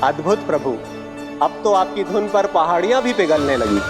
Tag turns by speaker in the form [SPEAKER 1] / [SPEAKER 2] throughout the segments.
[SPEAKER 1] अद्भुत प्रभु, अब तो आपकी धुन पर पहाड़ियां भी पिघलने लगी।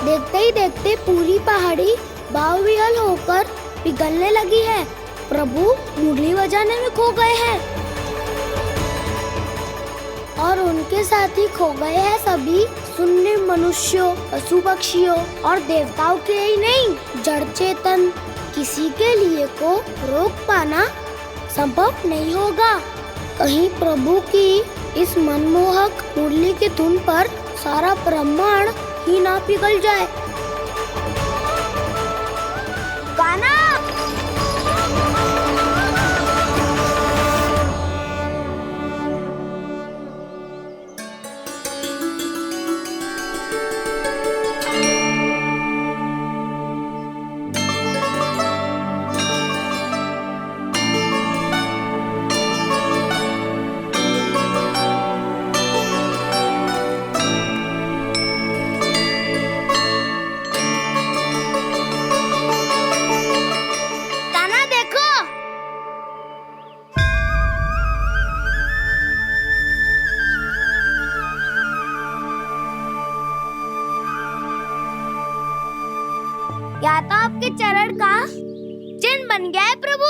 [SPEAKER 2] देखते ही देखते पूरी पहाड़ी बावरियल होकर पिघलने लगी है। प्रभु मुरली बजाने में खो गए हैं और उनके साथ ही खो गए हैं सभी सुनने मनुष्यों, पशु पक्षियों और देवताओं के ही नहीं, जड़ चेतन किसी के लिए को रोक पाना संभव नहीं होगा। कहीं प्रभु की इस मनमोहक मुरली की धुन पर सारा ब्रह्मांड ही ना पिघल जाए। गाना क्या तो आपके चरण का चिन्ह बन गया है प्रभु।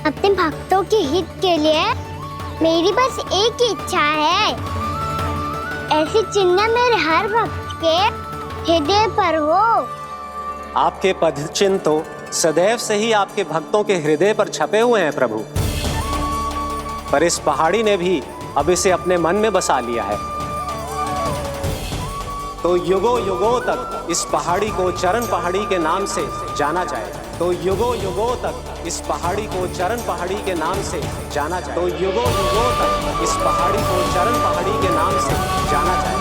[SPEAKER 3] अपने भक्तों के हित के लिए मेरी बस एक ही इच्छा है, ऐसी चिन्ह मेरे हर भक्त के हृदय पर हो।
[SPEAKER 1] आपके पद चिन्ह तो सदैव से ही आपके भक्तों के हृदय पर छपे हुए हैं प्रभु, पर इस पहाड़ी ने भी अब इसे अपने मन में बसा लिया है। तो युगों युगों तक इस पहाड़ी को चरण पहाड़ी के नाम से जाना जाए। तो युगों युगों तक इस पहाड़ी को चरण पहाड़ी के नाम से जाना जाए। तो युगों युगों तक इस पहाड़ी को चरण पहाड़ी के नाम से जाना जाए।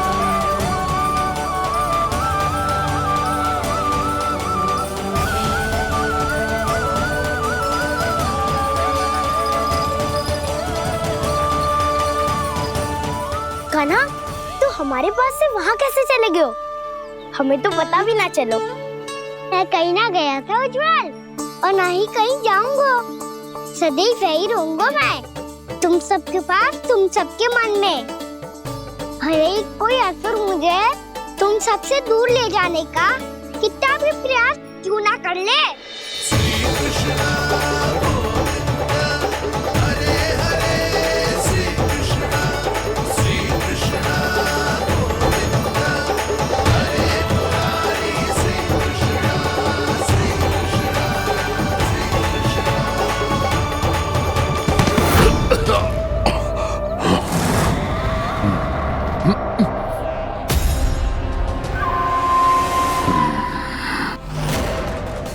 [SPEAKER 3] कान्हा, तू हमारे पास से वहाँ कैसे चले गए हो? हमें तो पता भी ना चलो। मैं कहीं ना गया था उज्जवल, और ना ही कहीं जाऊंगा। सदैव यही रहूंगा मैं, तुम सबके पास, तुम सबके मन में। हर एक कोई असर मुझे तुम सबसे दूर ले जाने का कितना भी प्रयास क्यों ना कर ले।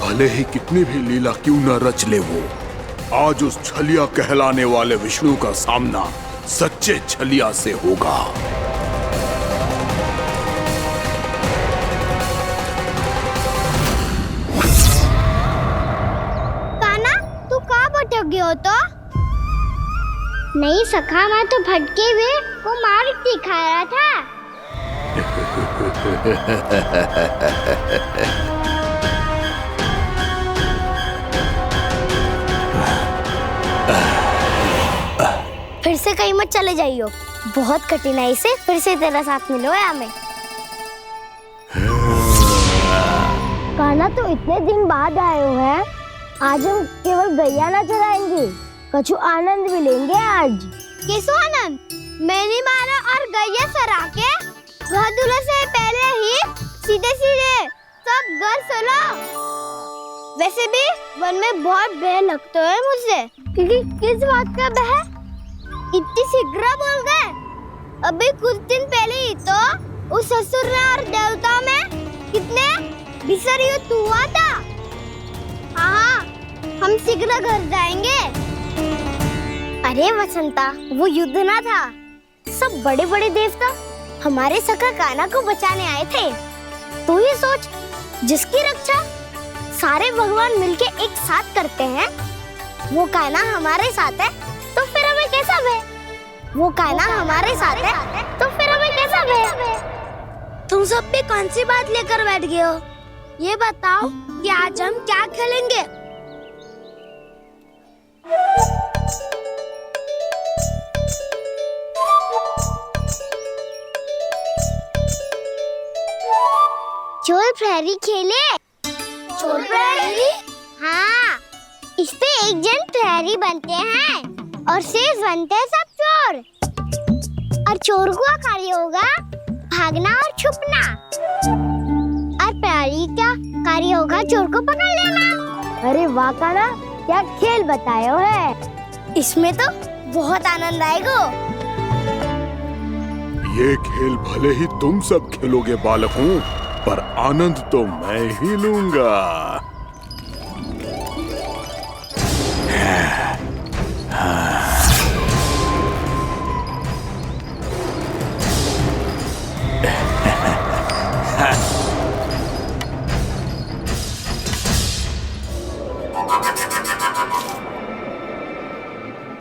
[SPEAKER 4] भले ही कितनी भी लीला क्यों न रच ले वो, आज उस छलिया कहलाने वाले विष्णु का सामना सच्चे छलिया से होगा।
[SPEAKER 3] कान्हा, तू कहाँ भटक गया हो तो? नहीं सखा, मैं तो भटके हुए वो मार्ग दिखा रहा था। फिर से कहीं मत चले जाइयो, बहुत कठिनाई से फिर से तेरा साथ मिलो है हमें। कान्हा, तो इतने दिन बाद आए हो हैं, आज हम केवल गैया ना चराएंगे, कछु आनंद भी लेंगे आज। किसो आनंद? मैंने मारा और गैया सरा के घर दूल्हे से पहले ही सीधे सीधे सब घर चलो। वैसे भी वन में बहुत भय लगता है मुझे। क्योंकि किस बात का भय? इतनी शीघ्र बोल गए। अभी कुछ दिन पहले ही तो उस ससुर और देवता में कितने भीषण युद्ध हुआ था। हाँ, हम शीघ्र घर जाएंगे। अरे वसंता, वो युद्ध ना था, सब बड़े बड़े देवता हमारे सखा कान्हा को बचाने आए थे। तू ये सोच, जिसकी रक्षा सारे भगवान मिलके एक साथ करते हैं, वो कान्हा हमारे साथ है, तो फिर हमें कैसा भय? वो कान्हा हमारे साथ है, तो फिर हमें कैसा भय? तुम सब भी कौन सी बात लेकर बैठ गए हो? ये बताओ कि आज हम क्या खेलेंगे? चोर प्रहरी खेले? चोर प्रहरी? हाँ, इस पे एक जन प्रहरी बनते हैं और शेष बनते हैं सब चोर। और चोर का कार्य होगा भागना और छुपना, और प्रहरी का कार्य होगा चोर को पकड़ लेना। अरे वाह कान्हा, क्या खेल बताए है। इसमें तो बहुत आनंद आएगा।
[SPEAKER 4] ये खेल भले ही तुम सब खेलोगे बालकों, पर आनंद तो मैं ही लूंगा।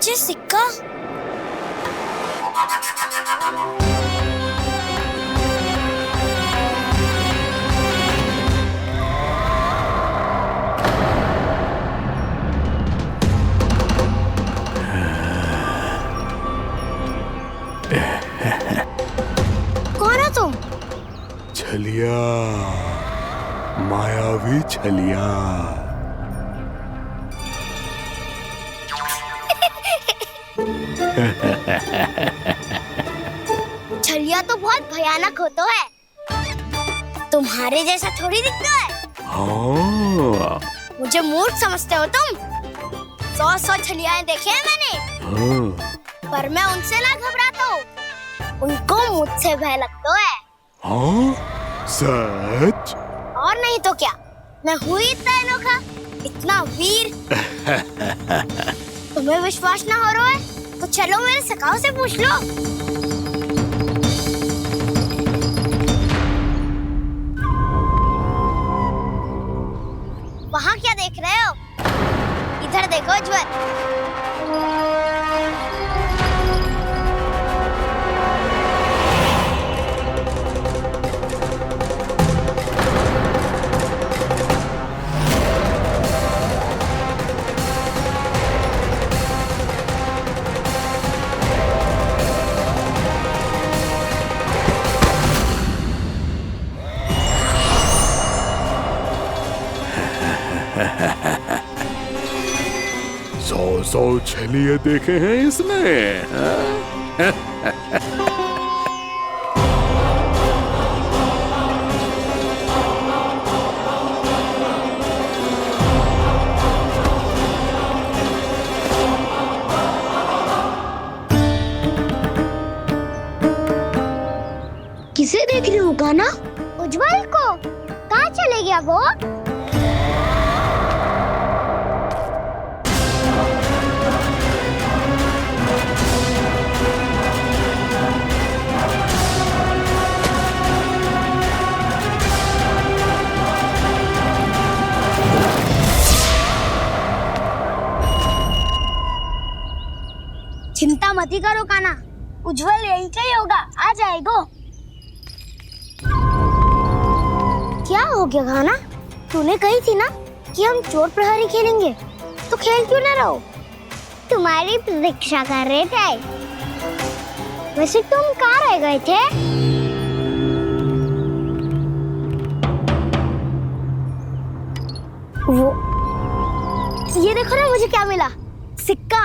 [SPEAKER 3] ये सिक्का कौन है तुम?
[SPEAKER 4] छलिया, मायावी छलिया।
[SPEAKER 3] छलिया तो बहुत भयानक होता है, तुम्हारे जैसा थोड़ी दिखता है।
[SPEAKER 4] हाँ।
[SPEAKER 3] मुझे मूर्ख समझते हो तुम? 100 छलियाएं देखे हैं मैंने।
[SPEAKER 4] हाँ।
[SPEAKER 3] पर मैं उनसे ना घबराता हूँ, उनको मुझसे भय लगता है।
[SPEAKER 4] हाँ? सच?
[SPEAKER 3] और नहीं तो क्या, मैं हूँ इतना अनोखा, इतना वीर। तुम्हें विश्वास ना हो रहा है तो चलो मेरे सखाओं से पूछ लो। वहाँ क्या देख रहे हो? इधर देखो उज्जवल।
[SPEAKER 4] सौ छलिए देखे हैं इसने।
[SPEAKER 3] किसे देख रही हो कान्हा? उज्जवल को। कहाँ चले गया वो? चिंता मत ही करो कान्हा, उज्जवल यहीं का ही होगा, आ जाएगा। क्या हो गया कान्हा? तूने कही थी ना कि हम चोर प्रहरी खेलेंगे, तो खेल क्यों ना रहो? तुम्हारी प्रतीक्षा कर रहे थे। वैसे तुम कहाँ रह गए थे? वो ये देखो ना, मुझे क्या मिला? सिक्का।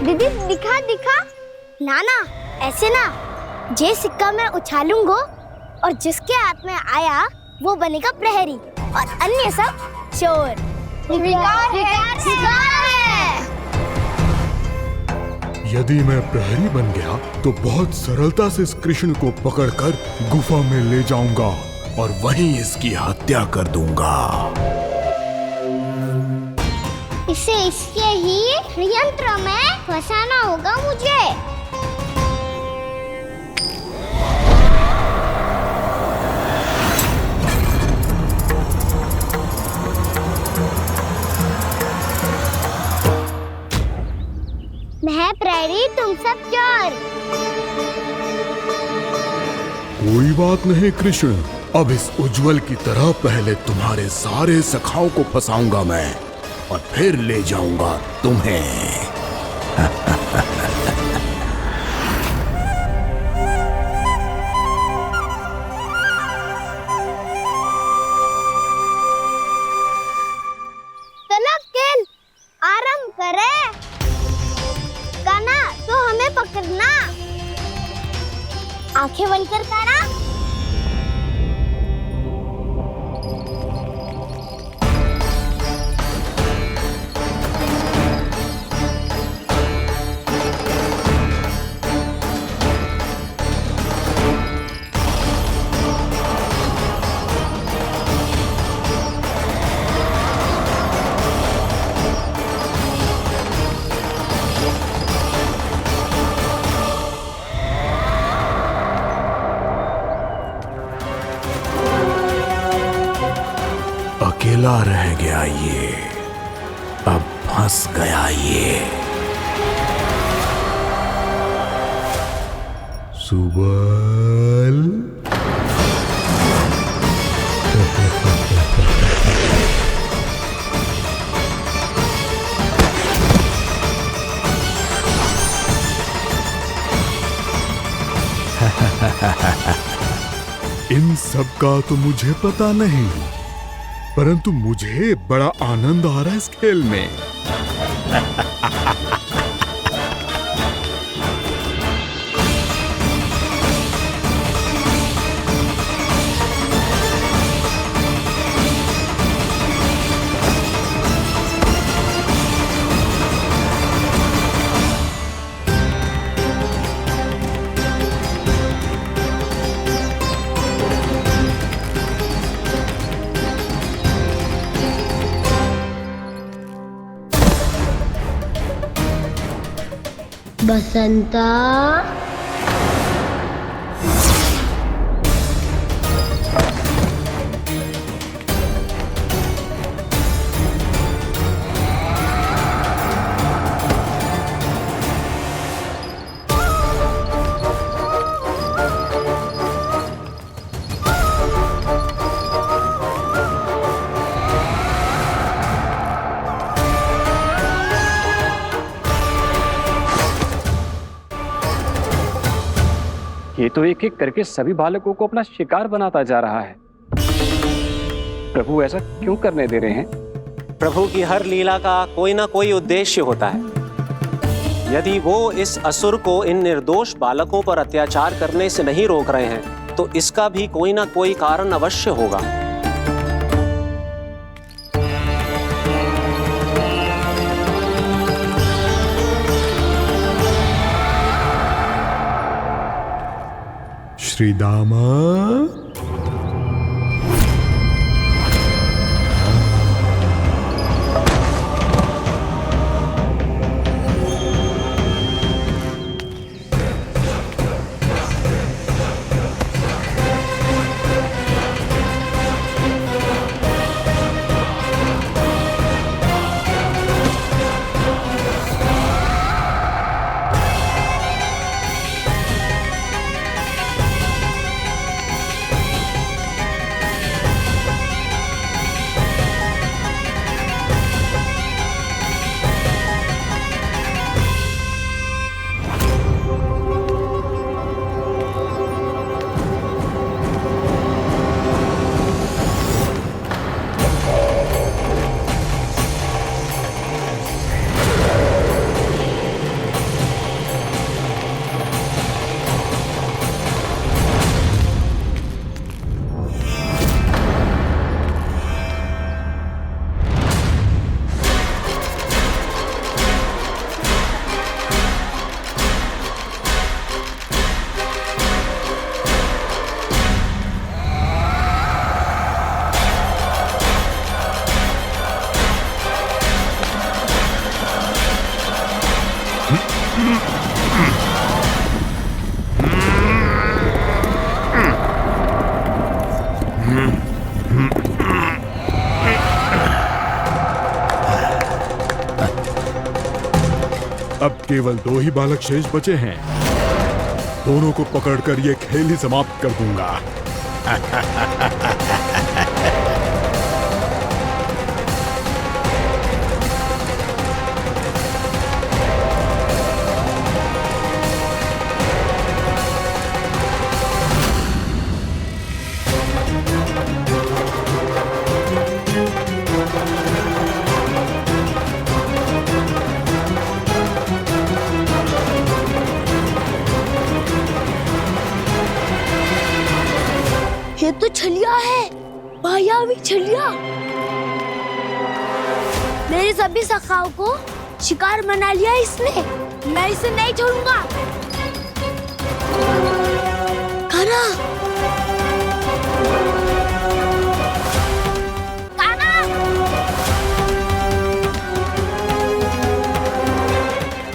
[SPEAKER 3] दीदी दिखा दिखा। ना ना, ऐसे ना। ये सिक्का मैं उछालूंगा और जिसके हाथ में आया वो बनेगा प्रहरी और अन्य सब चोर स्वीकार है।
[SPEAKER 4] यदि मैं प्रहरी बन गया तो बहुत सरलता से इस कृष्ण को पकड़कर गुफा में ले जाऊंगा और वहीं इसकी हत्या कर दूंगा।
[SPEAKER 3] इसे इसके ही यंत्र में फंसाना होगा मुझे। मैं प्रहरी, तुम सब चोर।
[SPEAKER 4] कोई बात नहीं कृष्ण, अब इस उज्जवल की तरह पहले तुम्हारे सारे सखाओं को फंसाऊंगा मैं और फिर ले जाऊंगा तुम्हें।
[SPEAKER 3] चलो खेल आरंभ करें। काना तो हमें पकड़ना। आंखें बंद कर काना।
[SPEAKER 4] अकेला रह गया ये, अब फंस गया ये। सुबल इन सब का तो मुझे पता नहीं, परंतु मुझे बड़ा आनंद आ रहा है इस खेल में।
[SPEAKER 3] बसंता,
[SPEAKER 5] ये तो एक एक करके सभी बालकों को अपना शिकार बनाता जा रहा है। प्रभु ऐसा क्यों करने दे रहे हैं?
[SPEAKER 1] प्रभु की हर लीला का कोई ना कोई उद्देश्य होता है। यदि वो इस असुर को इन निर्दोष बालकों पर अत्याचार करने से नहीं रोक रहे हैं तो इसका भी कोई ना कोई कारण अवश्य होगा।
[SPEAKER 4] श्री दामा, अब केवल 2 ही बालक शेष बचे हैं। दोनों को पकड़कर ये खेल ही समाप्त कर दूंगा।
[SPEAKER 2] ये तो छलिया है, मायावी छलिया। मेरे सभी सखाओं को शिकार बना लिया इसने। मैं इसे नहीं छोड़ूंगा। कान्हा, कान्हा,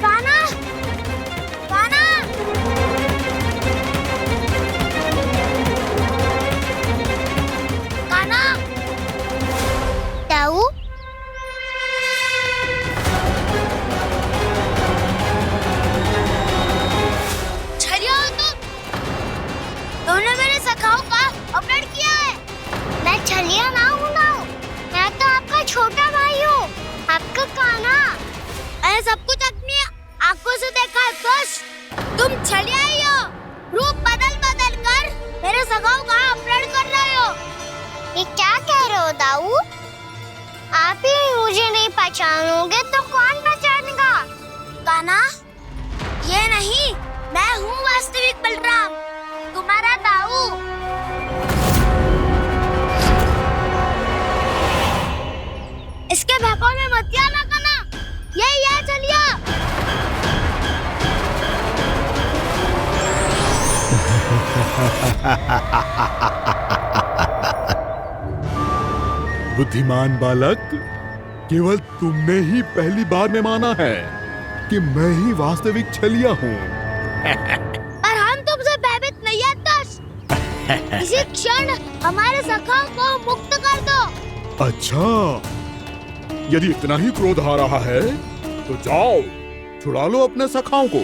[SPEAKER 2] कान्हा, कान्हा।
[SPEAKER 3] ताऊ,
[SPEAKER 2] छलिया हो तुमने मेरे सखाओं का अपहरण किया है।
[SPEAKER 3] मैं छलिया ना हूँ ना, मैं तो आपका छोटा भाई हूँ, आपका कान्हा।
[SPEAKER 2] मैंने सब कुछ अपनी आंखों से देखा है। बस तुम छलिया ही हो। रूप बदल बदल कर मेरे सखाओं का अपहरण कर रहे हो।
[SPEAKER 3] ये क्या कह रहे हो दाऊ? आप ही मुझे नहीं पहचानोगे तो कौन पहचानेगा?
[SPEAKER 2] कान्हा, ये नहीं, मैं हूँ वास्तविक बलराम, तुम्हारा दाऊ। इसके भौकाल में मत आना कान्हा, यही है छलिया।
[SPEAKER 4] बुद्धिमान बालक, केवल तुमने ही पहली बार में माना है कि मैं ही वास्तविक छलिया हूँ।
[SPEAKER 2] पर हम तुमसे भयभीत नहीं है दस। इसी क्षण हमारे सखाओं को मुक्त कर दो।
[SPEAKER 4] अच्छा, यदि इतना ही क्रोध आ रहा है तो जाओ, छुड़ा लो अपने सखाओं को।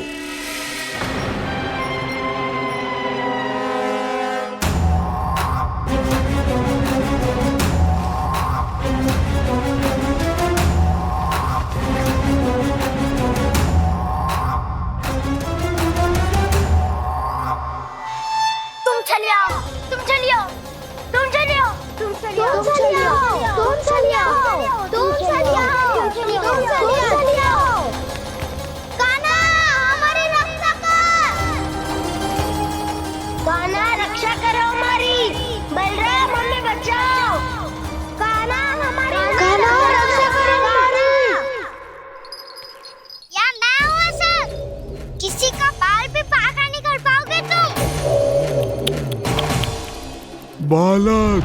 [SPEAKER 4] बालक,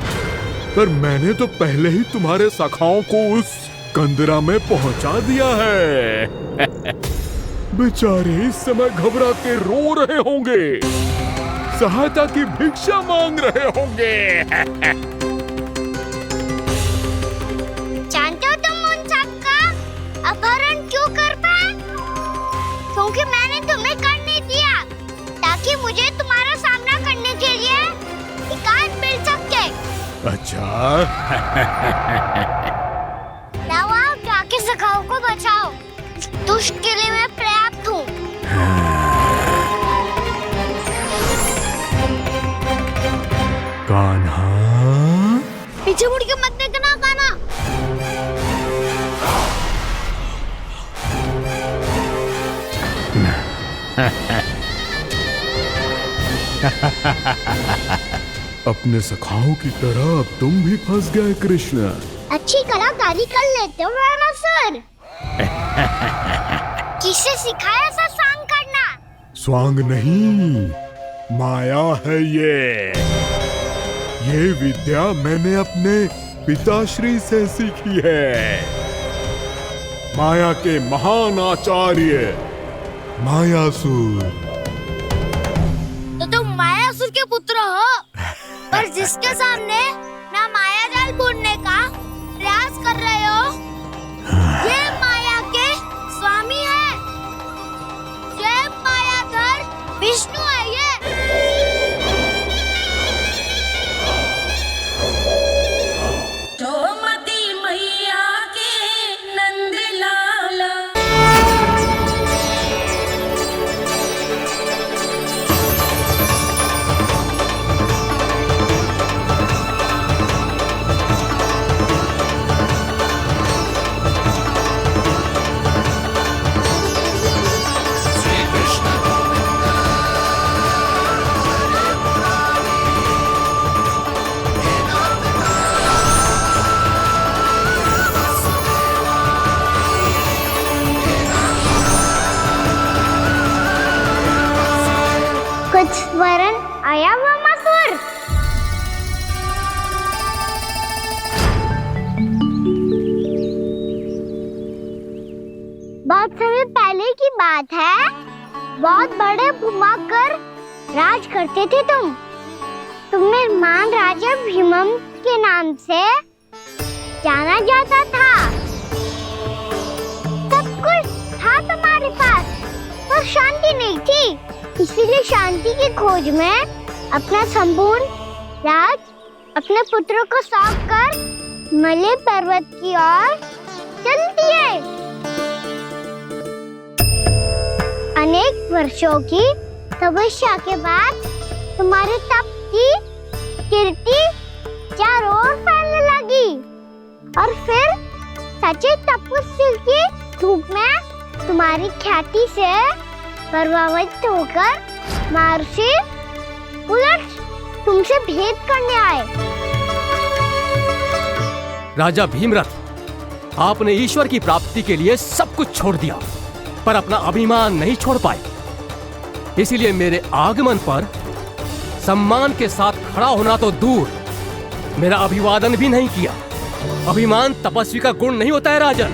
[SPEAKER 4] पर मैंने तो पहले ही तुम्हारे सखाओं को उस कंदरा में पहुंचा दिया है। बेचारे इस समय घबरा के रो रहे होंगे, सहायता की भिक्षा मांग रहे होंगे।
[SPEAKER 3] जानते हो तुम उन सबका अपहरण क्यों कर पाए? क्योंकि मैंने तुम्हें कर नहीं दिया, ताकि मुझे तुम्हारा सामना करने के लिए एकांत मिल सके।
[SPEAKER 4] अच्छा।
[SPEAKER 3] जाओ, आप जाके सखाओं को बचाओ। इस दुष्ट के लिए मैं पर्याप्त हूँ।
[SPEAKER 4] कान्हा,
[SPEAKER 2] पीछे मुड़ के मत देखना कान्हा।
[SPEAKER 4] अपने सखाओं की तरह अब तुम भी फंस गए कृष्ण।
[SPEAKER 3] अच्छी कलाकारी कर लेते हो मेरा सर। किसे सिखाया ऐसा स्वांग करना?
[SPEAKER 4] स्वांग नहीं, माया है ये विद्या मैंने अपने पिताश्री से सीखी है। माया के महान आचार्य मायासुर।
[SPEAKER 2] तो तुम मायासुर के पुत्र हो, पर जिसके सामने ना माया जाल बुनने का प्रयास कर रहे हो, ये माया के स्वामी है।
[SPEAKER 3] बात है, बहुत बड़े घुमाकर राज करते थे तुम। तुम्हें महान राजा भीमम के नाम से जाना जाता था। सब कुछ था तुम्हारे पास, पर शांति नहीं थी। इसीलिए शांति की खोज में अपना संपूर्ण राज अपने पुत्रों को सौंप कर मलय पर्वत की ओर चल दिए। अनेक वर्षों की तपस्या के बाद तुम्हारे तप की कीर्ति चारों ओर फैलने लगी और फिर सच्चे तपस्वी की धूप में तुम्हारी ख्याति से प्रभावित होकर महर्षि उलट तुमसे भेंट करने आए।
[SPEAKER 6] राजा भीमरथ, आपने ईश्वर की प्राप्ति के लिए सब कुछ छोड़ दिया, पर अपना अभिमान नहीं छोड़ पाए। इसीलिए मेरे आगमन पर सम्मान के साथ खड़ा होना तो दूर, मेरा अभिवादन भी नहीं किया। अभिमान तपस्वी का गुण नहीं होता है राजन,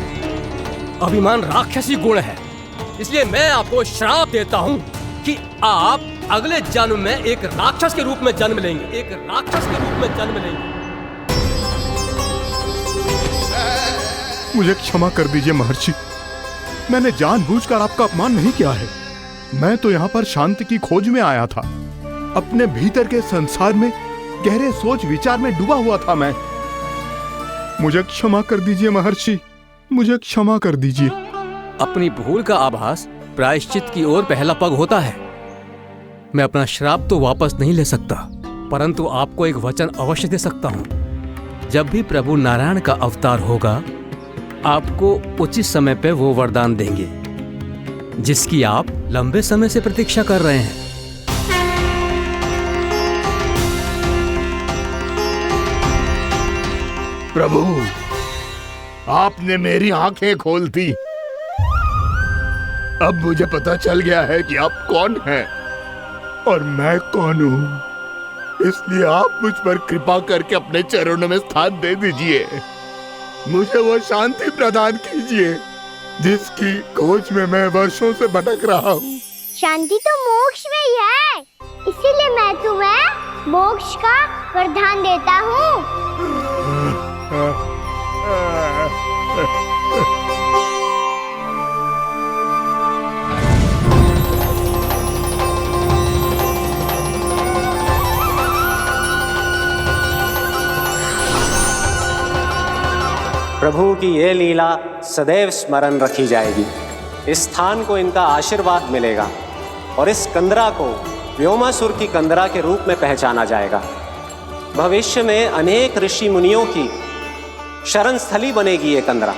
[SPEAKER 6] अभिमान राक्षसी गुण है। इसलिए मैं आपको श्राप देता हूँ कि आप अगले जन्म में एक राक्षस के रूप में जन्म लेंगे, एक राक्षस के रूप में जन्म लेंगे।
[SPEAKER 4] मुझे क्षमा कर दीजिए महर्षि, मैंने जानबूझकर आपका अपमान नहीं किया है। मैं तो यहाँ पर शांति की खोज में आया था। अपने भीतर के संसार में गहरे सोच विचार में डूबा हुआ था मैं। मुझे क्षमा कर दीजिए महर्षि, मुझे क्षमा कर दीजिए।
[SPEAKER 6] अपनी भूल का आभास प्रायश्चित की ओर पहला पग होता है। मैं अपना श्राप तो वापस नहीं ले सकता, परंतु आपको एक वचन अवश्य दे सकता हूँ। जब भी प्रभु नारायण का अवतार होगा, आपको उचित समय पे वो वरदान देंगे जिसकी आप लंबे समय से प्रतीक्षा कर रहे हैं।
[SPEAKER 4] प्रभु, आपने मेरी आंखें खोल दी। अब मुझे पता चल गया है कि आप कौन हैं और मैं कौन हूँ। इसलिए आप मुझ पर कृपा करके अपने चरणों में स्थान दे दीजिए। मुझे वो शांति प्रदान कीजिए जिसकी खोज में मैं वर्षों से भटक रहा हूँ।
[SPEAKER 3] शांति तो मोक्ष में ही है, इसीलिए मैं तुम्हें मोक्ष का वरदान देता हूँ।
[SPEAKER 1] प्रभु की ये लीला सदैव स्मरण रखी जाएगी। इस स्थान को इनका आशीर्वाद मिलेगा और इस कंदरा को व्योमासुर की कंदरा के रूप में पहचाना जाएगा। भविष्य में अनेक ऋषि मुनियों की शरण स्थली बनेगी ये कंदरा।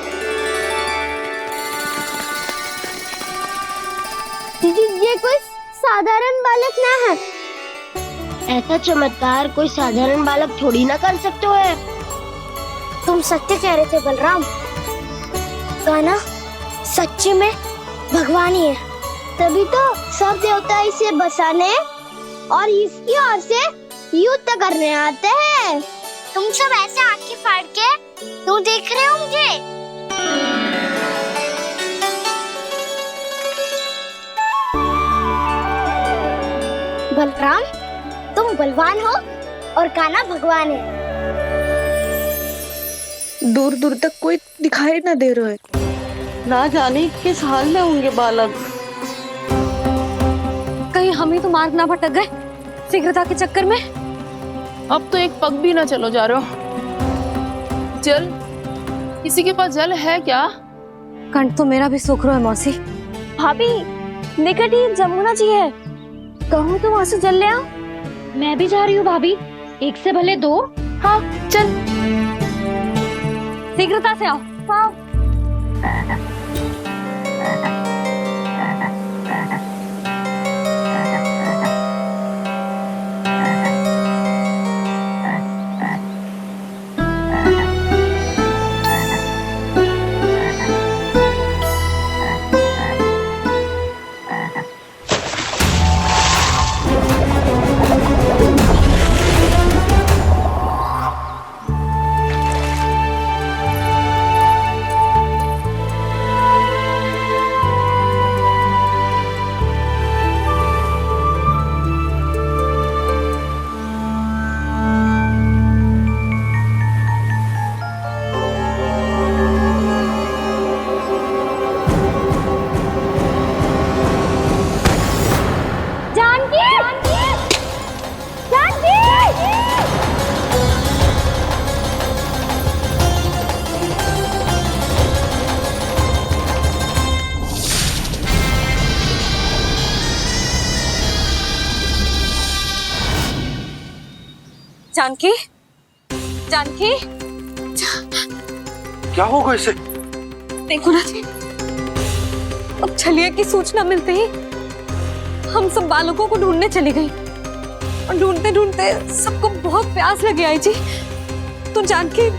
[SPEAKER 3] ये कोई साधारण बालक ना है। ऐसा चमत्कार कोई साधारण बालक थोड़ी ना कर सकते हो। तुम सत्य कह रहे थे बलराम, गाना सच्चे में भगवान ही है। तभी तो सब देवता इसे बसाने और इसकी ओर से युद्ध करने आते हैं। तुम सब ऐसे आंखें फाड़ के क्यों देख रहे हो मुझे? बलराम, तुम बलवान हो और कान्हा भगवान है।
[SPEAKER 7] दूर दूर तक कोई दिखाई न दे रहा है। ना जाने किस हाल में होंगे बालक।
[SPEAKER 8] कहीं हम ही तो मार्ग ना भटक गए शीघ्रता के चक्कर में।
[SPEAKER 9] अब तो एक पग भी ना चलो जा रहे हो। जल, किसी के पास जल है क्या?
[SPEAKER 8] कंठ तो मेरा भी सूख रहा है मौसी। भाभी, निकट ही जमुना जी है, कहूँ तो वहाँ से जल ले आओ।
[SPEAKER 10] मैं भी जा रही हूँ भाभी, एक से भले दो।
[SPEAKER 8] हाँ चल, शीघ्रता से आओ। हाँ। जानकी, जानकी,
[SPEAKER 1] क्या होगा इसे?
[SPEAKER 8] देखो ना जी, अब छलिया की सूचना मिलते ही हम सब बालकों को ढूंढने चली गई और ढूंढते ढूंढते सबको बहुत प्यास लगी आई जी। तो जानकी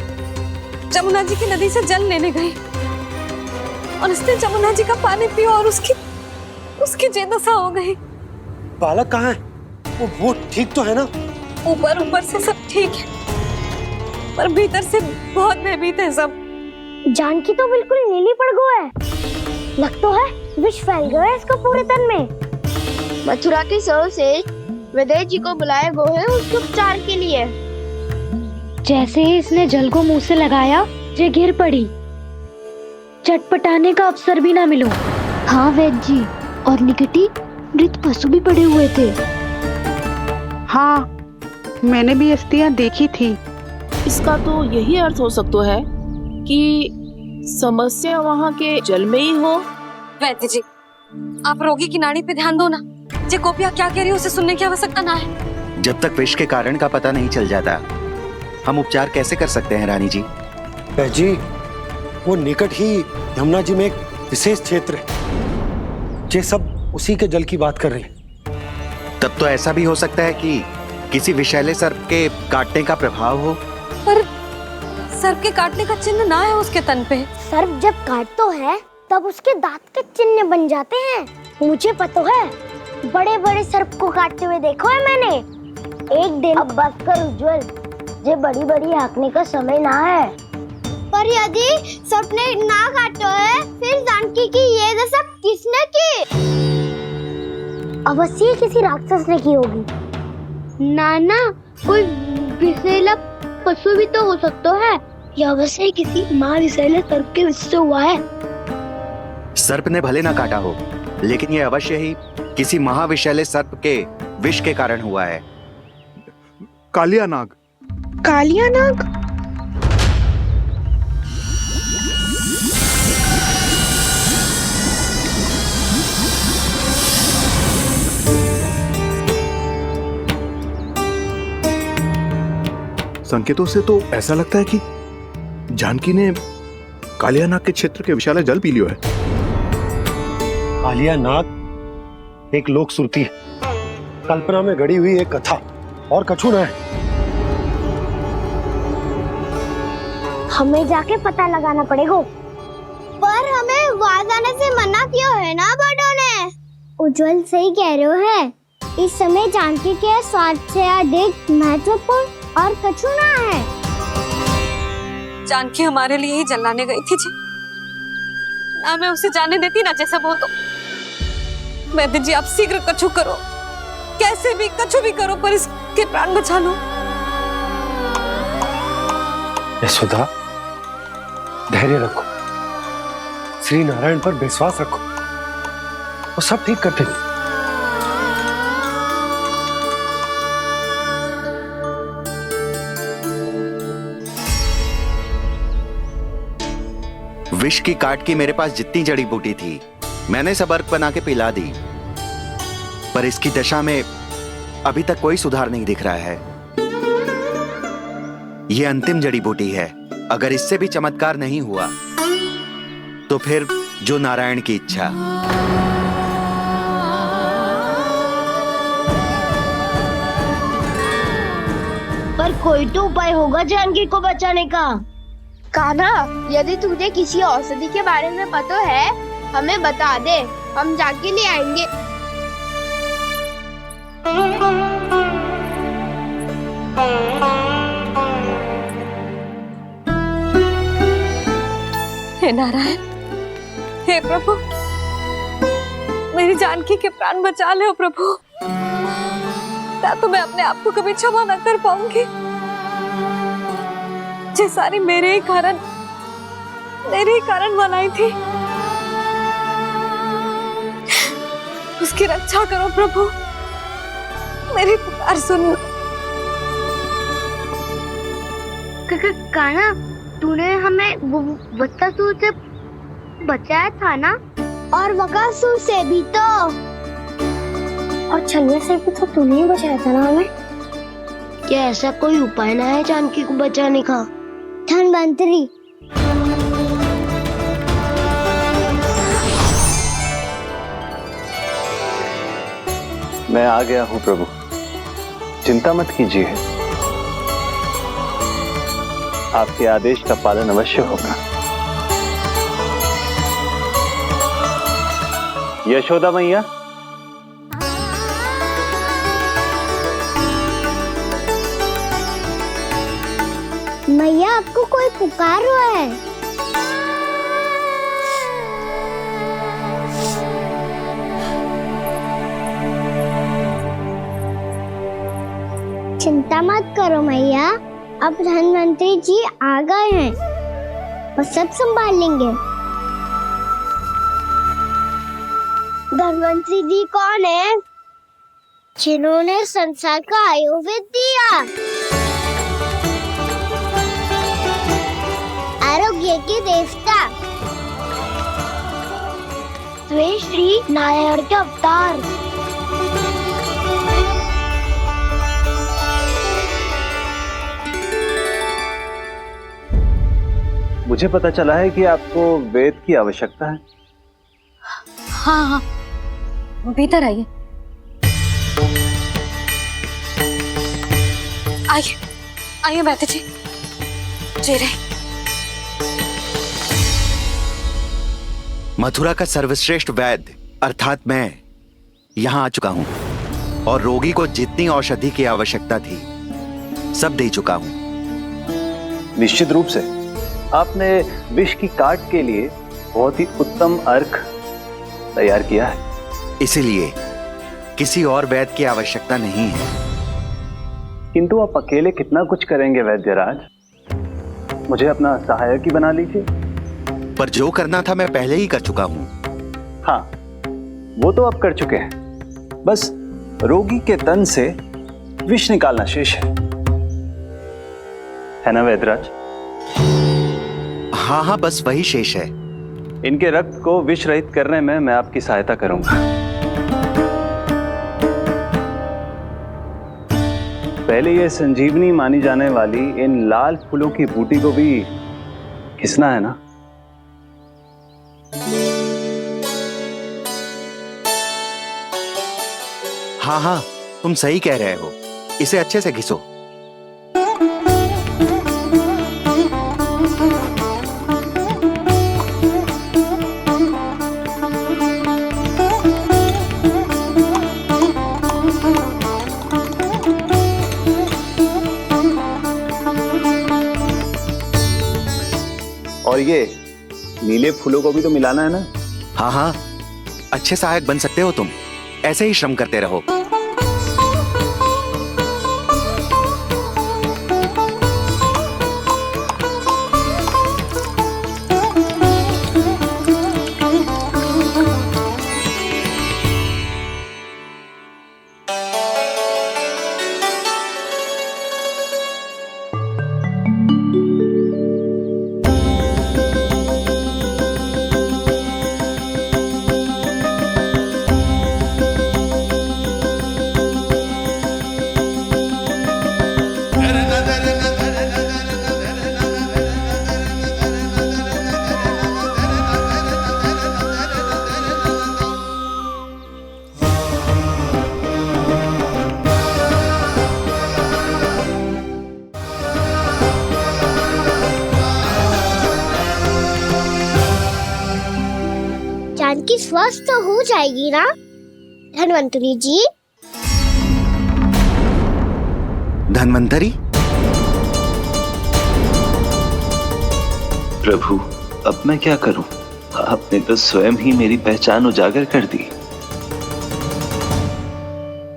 [SPEAKER 8] जमुना जी की नदी से जल लेने गई और उसने जमुना जी का पानी पिया और उसकी जेदशा हो गई।
[SPEAKER 1] बालक कहाँ है? वो ठीक तो है ना?
[SPEAKER 8] ऊपर से सब ठीक है, पर भीतर से बहुत भयभीत है सब।
[SPEAKER 2] जानकी तो बिल्कुल नीली पड़ गया है। लग तो है विष फैल गया है इसका पूरे तन में। मथुरा के सर्वश्रेष्ठ विदेह जी को बुलाए गए हैं उसके उपचार के लिए।
[SPEAKER 10] जैसे ही इसने जल को मुंह से लगाया, ये गिर पड़ी। चटपटाने का अवसर भी ना मिलो। हाँ वैद्य जी, और निकटी मृत पशु भी पड़े हुए थे।
[SPEAKER 7] हाँ, मैंने भी अस्थियां देखी थी।
[SPEAKER 9] इसका तो यही अर्थ हो सकता है कि समस्या वहाँ के जल में ही हो।
[SPEAKER 8] वैद्य जी, आप रोगी की नाड़ी पे ध्यान दो ना। जे गोपिया क्या कह रही है उसे सुनने की आवश्यकता ना है।
[SPEAKER 11] जब तक विष के कारण का पता नहीं चल जाता, हम उपचार कैसे कर सकते हैं रानी जी?
[SPEAKER 1] जी, वो निकट ही यमुना जी में एक विशेष क्षेत्र है। ये सब उसी के जल की बात कर रहे हैं।
[SPEAKER 11] तब तो ऐसा भी हो सकता है कि किसी विषैले सर्प के काटने का प्रभाव हो।
[SPEAKER 8] पर सर्प के काटने का चिन्ह ना है उसके तन पे।
[SPEAKER 2] सर्प जब काटता है तब उसके दांत के चिन्ह बन जाते हैं। मुझे पता है, बड़े बड़े सर्प को काटते हुए देखो है मैंने। एक दिन अब बस कर उज्जवल, ये बड़ी बड़ी हाँकने का समय ना है। पर यदि सर्प ने ना काटा है, फिर जानकी की ये दशा किसने की? अवश्य किसी राक्षस ने की होगी। ना, कोई विषैला पशु भी तो हो सकता है। यह अवश्य किसी महाविषैले सर्प के विष से हुआ है।
[SPEAKER 11] सर्प ने भले ना काटा हो, लेकिन ये अवश्य ही किसी महाविषैले सर्प के विष के कारण हुआ है।
[SPEAKER 4] कालिया नाग।
[SPEAKER 7] कालिया नाग?
[SPEAKER 4] संकेतों से तो ऐसा लगता है कि जानकी ने कालिया नाग के क्षेत्र के विशाल जल पी लियो है।
[SPEAKER 1] कालिया नाग एक लोक श्रुति है, कल्पना में गढ़ी हुई एक कथा, और कछु न है।
[SPEAKER 2] हमें जाके पता लगाना पड़ेगा। पर हमें वहां जाने से मना किया है ना बड़ों ने। उज्जवल सही कह रहे हो है। इस समय जानकी के स्वास्थ्य से अधिक महत्वपूर्ण और कछु ना है।
[SPEAKER 8] जानकी हमारे लिए ही जलाने गई थी जी। ना मैं उसे जाने देती ना जैसा वो तो। वैद्य जी, आप शीघ्र कछु करो, कैसे भी कछु भी करो, पर इसके प्राण बचा लो।
[SPEAKER 1] यशोदा, धैर्य रखो, श्री नारायण पर विश्वास रखो, वो सब ठीक करते हैं।
[SPEAKER 11] विष की काट की मेरे पास जितनी जड़ी बूटी थी, मैंने सब अर्क बना के पिला दी, पर इसकी दशा में अभी तक कोई सुधार नहीं दिख रहा है। यह अंतिम जड़ी बूटी है। अगर इससे भी चमत्कार नहीं हुआ, तो फिर जो नारायण की इच्छा।
[SPEAKER 2] पर कोई तो उपाय होगा जानकी को बचाने का। कान्हा, यदि तुझे किसी औषधि के बारे में पता है, हमें बता दे, हम जाके ले आएंगे।
[SPEAKER 8] हे नारायण, हे प्रभु, मेरी जानकी के प्राण बचा ले प्रभु। या तो मैं अपने आप को कभी क्षमा न कर पाऊंगी। ये सारी मेरे ही कारण बनाई थी। उसकी रक्षा करो प्रभु, मेरी पुकार सुनो।
[SPEAKER 2] कान्हा, तूने हमें बकासुर से बचाया था ना? और बकासुर से भी तो, और छलिया से भी तो तूने ही बचाया था ना हमें। क्या ऐसा कोई उपाय ना है जानकी को बचाने का?
[SPEAKER 3] धनवंतरी,
[SPEAKER 5] मैं आ गया हूँ प्रभु, चिंता मत कीजिए, आपके आदेश का पालन अवश्य होगा। यशोदा मैया,
[SPEAKER 3] मैया आपको कोई पुकार रहा है। चिंता मत करो मैया, अब धनवंतरी जी आ गए हैं, वो सब संभाल लेंगे। धनवंतरी जी कौन है? जिन्होंने संसार का आयुर्वेद दिया, आरोग्य के देवता,
[SPEAKER 2] वे श्री नारायण के अवतार।
[SPEAKER 5] मुझे पता चला है कि आपको वेद की आवश्यकता है।
[SPEAKER 8] हाँ हाँ, भीतर आइए। आइए आइए बैठे जी। जी रहे।
[SPEAKER 11] मथुरा का सर्वश्रेष्ठ वैद्य अर्थात मैं यहाँ आ चुका हूँ और रोगी को जितनी औषधि की आवश्यकता थी सब दे चुका हूँ।
[SPEAKER 5] निश्चित रूप से आपने विष की काट के लिए बहुत ही उत्तम अर्क तैयार किया है,
[SPEAKER 11] इसीलिए किसी और वैद्य की आवश्यकता नहीं है।
[SPEAKER 5] किंतु आप अकेले कितना कुछ करेंगे वैद्यराज, मुझे अपना सहायक ही बना लीजिए।
[SPEAKER 11] पर जो करना था मैं पहले ही कर चुका हूँ।
[SPEAKER 5] हाँ, वो तो आप कर चुके हैं, बस रोगी के तन से विष निकालना शेष है ना वैद्यराज?
[SPEAKER 11] हाँ हाँ, बस वही शेष है।
[SPEAKER 5] इनके रक्त को विष रहित करने में मैं आपकी सहायता करूंगा। पहले ये संजीवनी मानी जाने वाली इन लाल फूलों की बूटी को भी घिसना है ना?
[SPEAKER 11] हाँ हाँ, तुम सही कह रहे हो, इसे अच्छे से घिसो।
[SPEAKER 5] और ये नीले फूलों को भी तो मिलाना है ना?
[SPEAKER 11] हाँ हाँ, अच्छे सहायक बन सकते हो तुम, ऐसे ही श्रम करते रहो।
[SPEAKER 3] जानकी स्वस्थ हो जाएगी ना धनवंतरी जी?
[SPEAKER 11] धनवंतरी?
[SPEAKER 12] प्रभु, अब मैं क्या करूं? आपने तो स्वयं ही मेरी पहचान उजागर कर दी।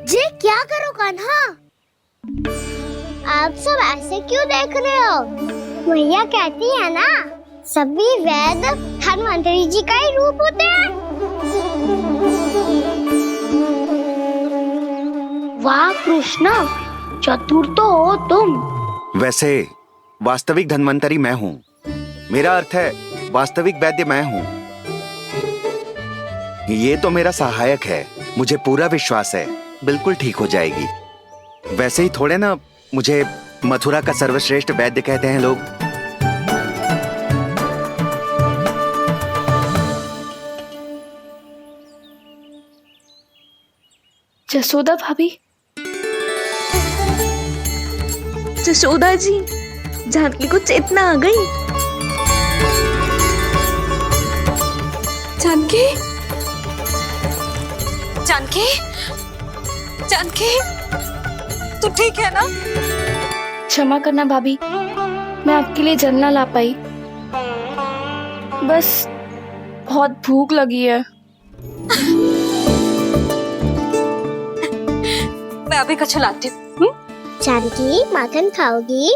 [SPEAKER 3] जी क्या करो कान्हा? आप सब ऐसे क्यों देख रहे हो? मैया कहती है ना, सभी वैद्य धनवंतरी जी का ही रूप होते हैं।
[SPEAKER 2] वाह कृष्णा, चतुर तो हो तुम।
[SPEAKER 11] वैसे वास्तविक धन्वंतरी मैं हूँ, मेरा अर्थ है वास्तविक वैद्य मैं हूँ। ये तो मेरा सहायक है, मुझे पूरा विश्वास है बिल्कुल ठीक हो जाएगी। वैसे ही थोड़े ना मुझे मथुरा का सर्वश्रेष्ठ वैद्य कहते हैं लोग।
[SPEAKER 9] जसोदा भाभी।
[SPEAKER 7] जसोदा जी, जानकी को चेतना आ गई।
[SPEAKER 8] जानकी, जानकी, जानकी, तू ठीक है ना?
[SPEAKER 9] क्षमा करना भाभी, मैं आपके लिए जल ना ला पाई। बस बहुत भूख लगी है।
[SPEAKER 8] मैं अभी कच्छ लाती हूँ।
[SPEAKER 3] जानकी, माखन खाओगी?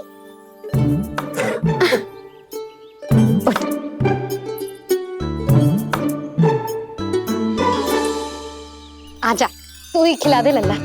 [SPEAKER 8] आजा, तू ही खिला दे लल्ला।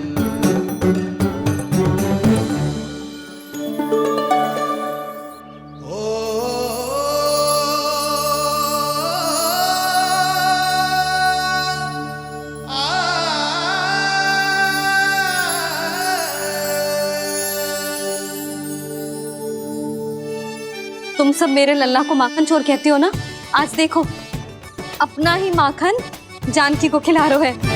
[SPEAKER 8] तुम सब मेरे लल्ला को माखन चोर कहती हो ना? आज देखो, अपना ही माखन जानकी को खिला रहे है।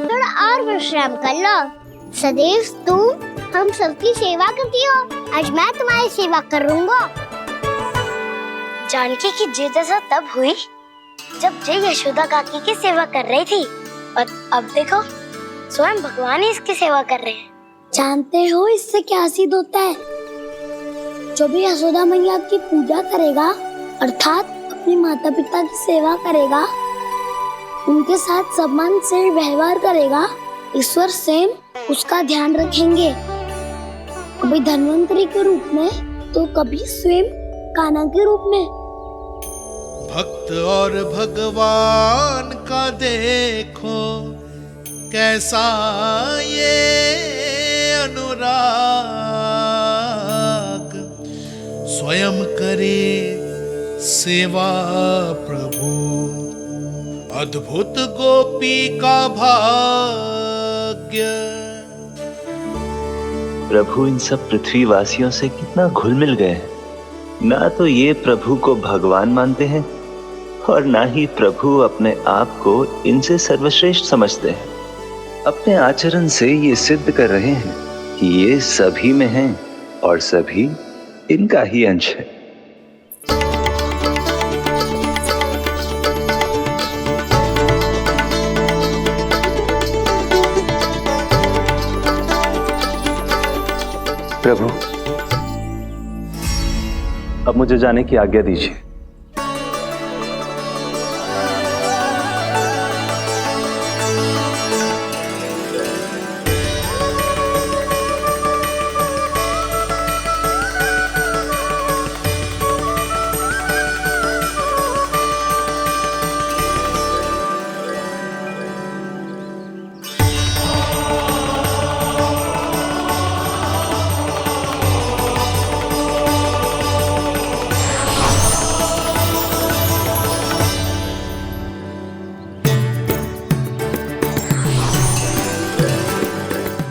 [SPEAKER 3] थोड़ा और विश्राम कर लो। सदैव तुम हम सबकी सेवा करती हो, आज मैं तुम्हारी सेवा करूंगा। जानकी की जिज्ञासा तब हुई जब जय यशोदा काकी की सेवा कर रही थी, और अब देखो स्वयं भगवान ही इसकी सेवा कर रहे हैं। जानते हो इससे क्या सिद्ध होता है? जो भी यशोदा मैया की पूजा करेगा, अर्थात अपने माता पिता की सेवा करेगा, उनके साथ सम्मान से व्यवहार करेगा, ईश्वर स्वयं उसका ध्यान रखेंगे। कभी धन्वंतरी के रूप में तो कभी स्वयं कान्हा के रूप में।
[SPEAKER 13] भक्त और भगवान का देखो कैसा ये अनुराग, स्वयं करे सेवा प्रभु, अद्भुत गोपी का भाग्य।
[SPEAKER 12] प्रभु इन सब पृथ्वीवासियों से कितना घुल मिल गए हैं। ना तो ये प्रभु को भगवान मानते हैं और ना ही प्रभु अपने आप को इनसे सर्वश्रेष्ठ समझते हैं। अपने आचरण से ये सिद्ध कर रहे हैं कि ये सभी में हैं और सभी इनका ही अंश है।
[SPEAKER 5] प्रभु, अब मुझे जाने की आज्ञा दीजिए।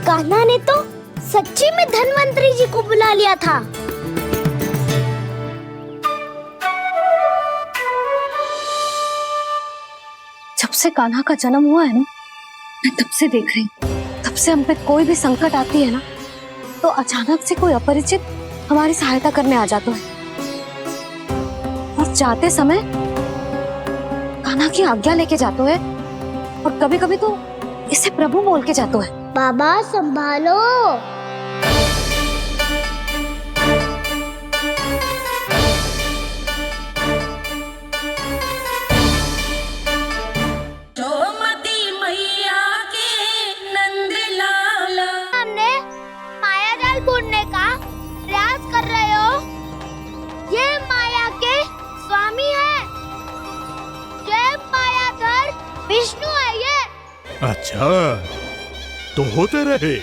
[SPEAKER 3] कान्हा ने तो सच्ची में धन्वंतरी जी को बुला लिया था।
[SPEAKER 8] जब से कान्हा का जन्म हुआ है ना, मैं तब से देख रही हूँ, तब से हम पे कोई भी संकट आती है ना, तो अचानक से कोई अपरिचित हमारी सहायता करने आ जाता है। और जाते समय कान्हा की आज्ञा लेके जाते है, और कभी कभी तो इसे प्रभु बोल के जाते है।
[SPEAKER 3] बाबा संभालो। हमने माया जाल बूढ़ने का प्रयास कर रहे हो। ये माया के स्वामी है, ये मायाधर विष्णु है। ये
[SPEAKER 4] अच्छा, तो होते रहे।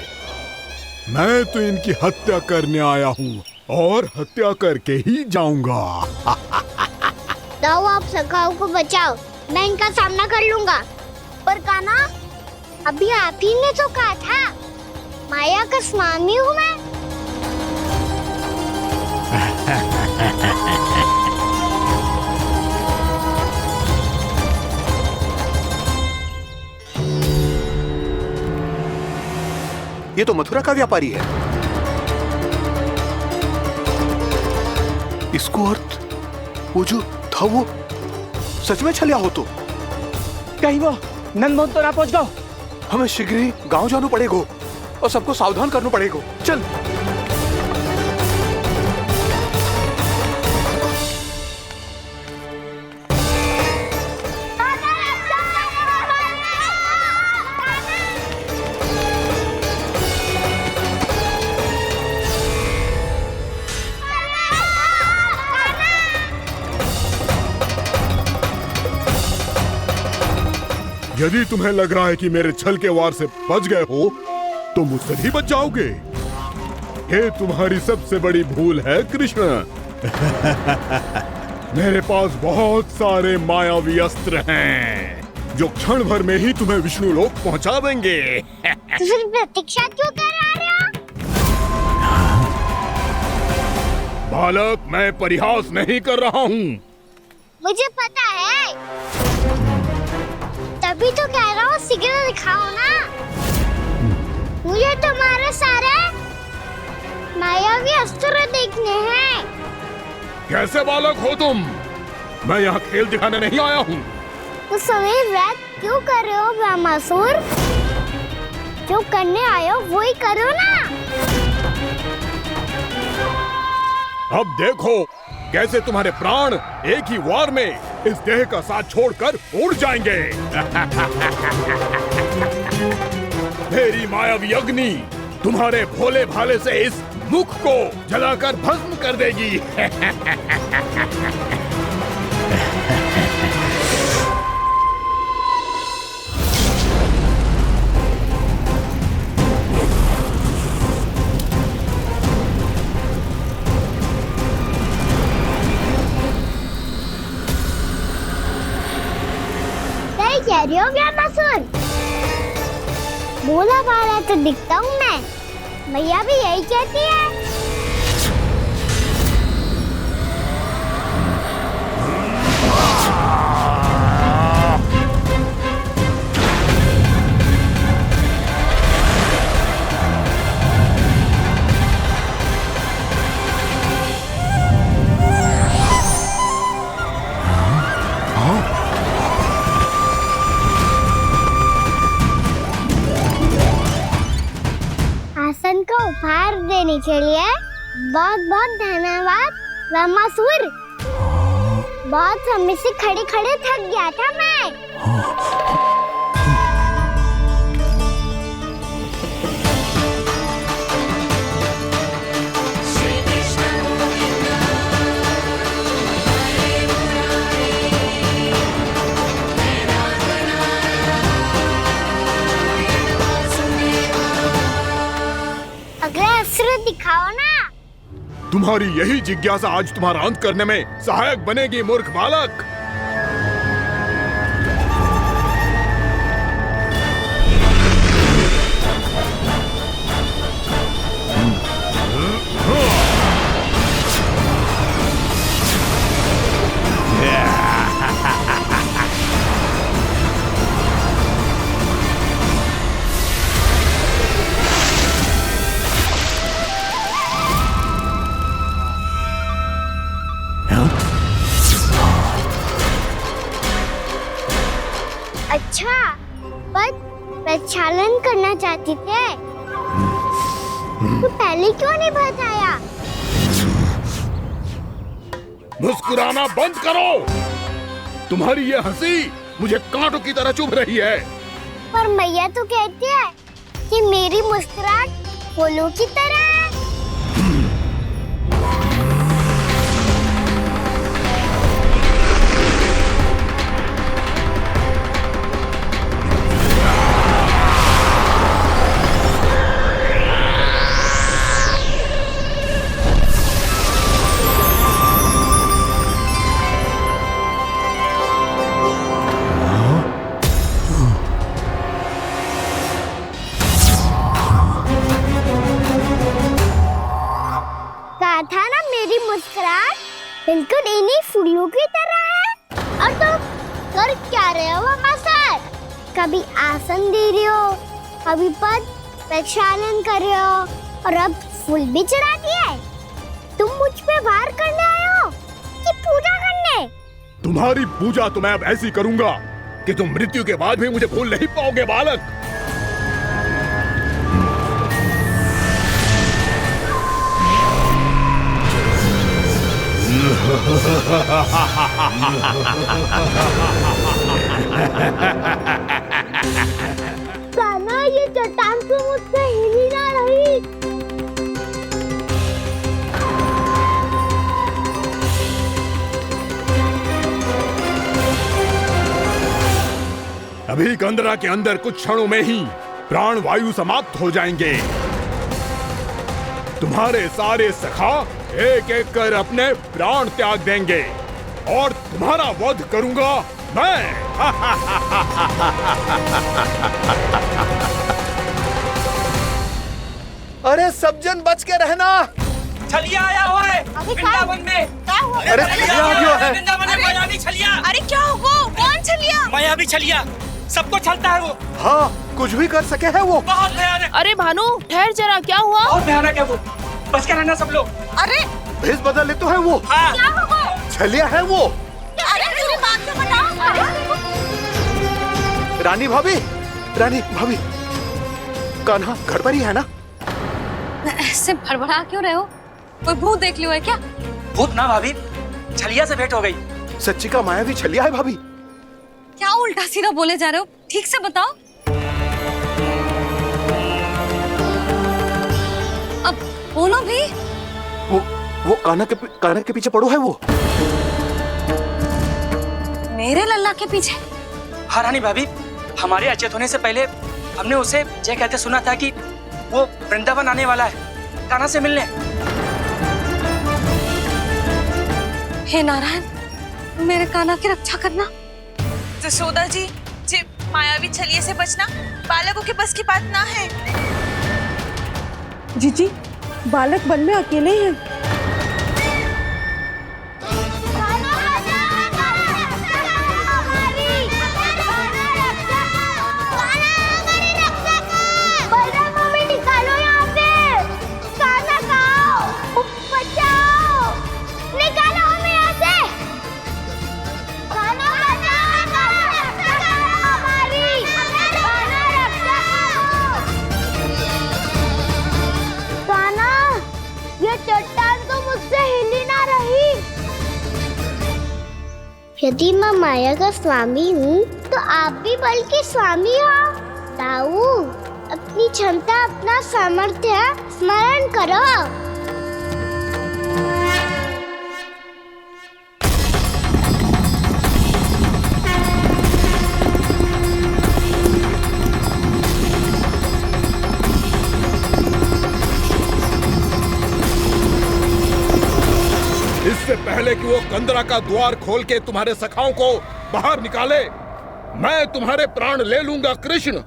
[SPEAKER 4] मैं तो इनकी हत्या करने आया हूँ और हत्या करके ही जाऊंगा।
[SPEAKER 3] जाओ, आप सखाओं को बचाओ, मैं इनका सामना कर लूंगा। पर कान्हा, अभी आप ही ने तो कहा था माया का स्वामी हूँ मैं।
[SPEAKER 4] ये तो मथुरा का व्यापारी है। इसको अर्थ वो जो था वो सच में छलिया हो तो
[SPEAKER 1] कहीं वो नंदमोहन तो ना पहुंच गो।
[SPEAKER 4] हमें शीघ्र ही गांव जाना पड़ेगा और सबको सावधान करना पड़ेगा। चल।
[SPEAKER 14] यदि तुम्हें लग रहा है कि मेरे छल के वार से बच गए हो तो मुझसे भी बच जाओगे। ये तुम्हारी सबसे बड़ी भूल है कृष्ण। मेरे पास बहुत सारे मायावी अस्त्र हैं जो क्षण भर में ही तुम्हें विष्णु लोक पहुंचा देंगे।
[SPEAKER 3] तो फिर प्रतीक्षा क्यों कर रहे हो?
[SPEAKER 14] बालक, मैं परिहास नहीं कर रहा हूँ।
[SPEAKER 3] मुझे पता है, तभी तो कह रहा हूँ शीघ्र दिखाओ ना। मुझे तुम्हारे सारे मायावी अस्त्र देखने हैं।
[SPEAKER 14] कैसे बालक हो तुम? मैं यहाँ खेल दिखाने नहीं आया हूँ।
[SPEAKER 3] तो समय व्रत क्यों कर रहे हो ब्रह्मासुर? जो करने आए हो वो ही करो ना।
[SPEAKER 14] अब देखो कैसे तुम्हारे प्राण एक ही वार में इस देह का साथ छोड़कर उड़ जाएंगे। मेरी मायावी अग्नि तुम्हारे भोले भाले से इस मुख को जलाकर भस्म कर देगी।
[SPEAKER 3] कह रही हो ब्रह्मासुर? भोला भाला तो दिखता हूँ मैं। मैया भी यही कहती है। आसन को उपहार देने के लिए बहुत बहुत धन्यवाद ब्रह्मासुर। बहुत समय से खड़े खड़े थक गया था मैं। अगला अस्त्र दिखाओ ना।
[SPEAKER 14] तुम्हारी यही जिज्ञासा आज तुम्हारा अंत करने में सहायक बनेगी मूर्ख बालक।
[SPEAKER 3] अच्छा, पर प्रक्षालन करना चाहती थे तो पहले क्यों नहीं बताया?
[SPEAKER 14] मुस्कुराना बंद करो। तुम्हारी ये हंसी मुझे कांटों की तरह चुभ रही है।
[SPEAKER 3] पर मैया तो कहती है कि मेरी मुस्कुराहट फूलों की तरह है। मुस्कुराहट बिल्कुल इन्हीं फूलों की तरह है। और तुम कर क्या रहे हो मास्टर? कभी आसन दे रहे हो, कभी पद प्रक्षालन कर रहे हो, और अब फूल भी चढ़ा दिया है। तुम मुझ पे वार करने आए हो कि पूजा करने?
[SPEAKER 14] तुम्हारी पूजा तो मैं अब ऐसी करूंगा कि तुम मृत्यु के बाद भी मुझे भूल नहीं पाओगे बालक।
[SPEAKER 3] कान्हा, ये चट्टान तो मुझसे हिल ही ना रही।
[SPEAKER 14] अभी कंदरा के अंदर कुछ क्षणों में ही प्राण वायु समाप्त हो जाएंगे। तुम्हारे सारे सखा एक एक कर अपने प्राण त्याग देंगे और तुम्हारा वध करूंगा मैं।
[SPEAKER 15] अरे सब जन बच के रहना।
[SPEAKER 16] छलिया आया हुआ है वृंदावन में।
[SPEAKER 15] अरे छलिया आ गया है।
[SPEAKER 16] वृंदावन में मायावी छलिया।
[SPEAKER 8] अरे क्या होगा? कौन छलिया?
[SPEAKER 16] मायावी छलिया, सबको छलता है वो।
[SPEAKER 15] हाँ, कुछ भी कर सके है वो।
[SPEAKER 16] बहुत भयानक।
[SPEAKER 9] अरे भानु, ठहर जरा, क्या हुआ?
[SPEAKER 16] बहुत भयानक है वो, बच के रहना सब लोग।
[SPEAKER 8] अरे
[SPEAKER 15] भेष बदल ले तो है वो।
[SPEAKER 16] हाँ।
[SPEAKER 8] क्या होगा?
[SPEAKER 15] छलिया है वो।
[SPEAKER 8] अरे मेरी बात तो बताओ।
[SPEAKER 15] रानी भाभी, रानी भाभी, कान्हा घर पर ही है ना?
[SPEAKER 8] ऐसे भड़बड़ा क्यों रहे हो? कोई भूत देख लियो है क्या?
[SPEAKER 16] भूत ना भाभी, छलिया से भेंट हो गई।
[SPEAKER 15] सच्ची का मायावी छलिया है भाभी।
[SPEAKER 8] क्या उल्टा सीधा बोले जा रहे हो? ठीक से बताओ। अब बोलो भी।
[SPEAKER 15] वो कान्हा के पीछे पड़ो है वो।
[SPEAKER 8] मेरे लल्ला के पीछे?
[SPEAKER 16] हाँ रानी भाभी, हमारे अचेत होने से पहले हमने उसे ये कहते सुना था कि वो वृंदावन आने वाला है कान्हा से मिलने।
[SPEAKER 8] हे नारायण, मेरे कान्हा की रक्षा करना।
[SPEAKER 17] जसोदा जी, मायावी छलिए से बचना बालकों के बस की बात ना है।
[SPEAKER 7] जीजी, बालक वन में अकेले ही हैं।
[SPEAKER 3] यदि मैं माया का स्वामी हूँ तो आप भी बल के स्वामी हो। ताऊ, अपनी क्षमता, अपना सामर्थ्य स्मरण करो।
[SPEAKER 14] इससे पहले कि वो कंदरा का द्वार खोल के तुम्हारे सखाओं को बाहर निकाले, मैं तुम्हारे प्राण ले लूंगा कृष्ण।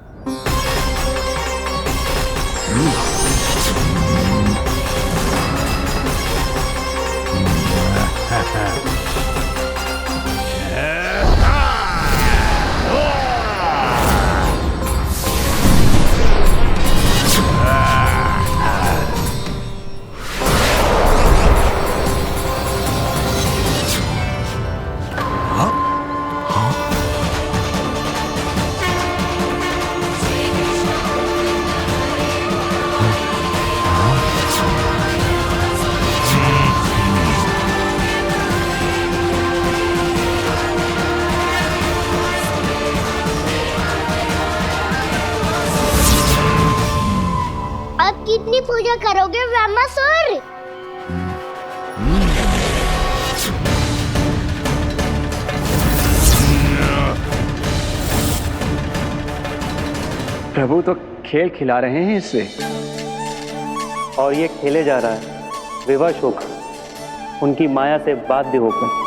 [SPEAKER 3] अब कितनी पूजा करोगे ब्रह्मासुर?
[SPEAKER 5] प्रभु तो खेल खिला रहे हैं इससे, और ये खेले जा रहा है विवश होकर, उनकी माया से बाध्य होकर।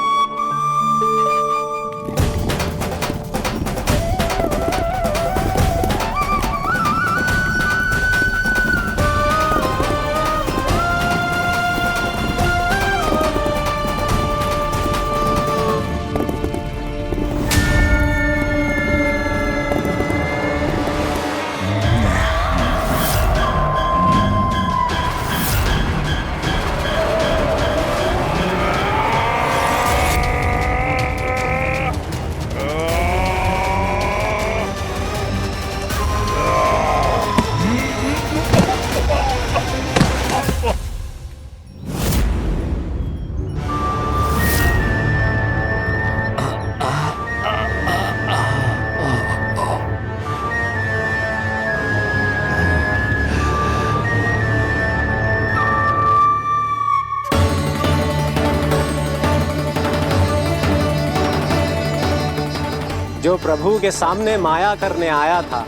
[SPEAKER 1] जो प्रभु के सामने माया करने आया था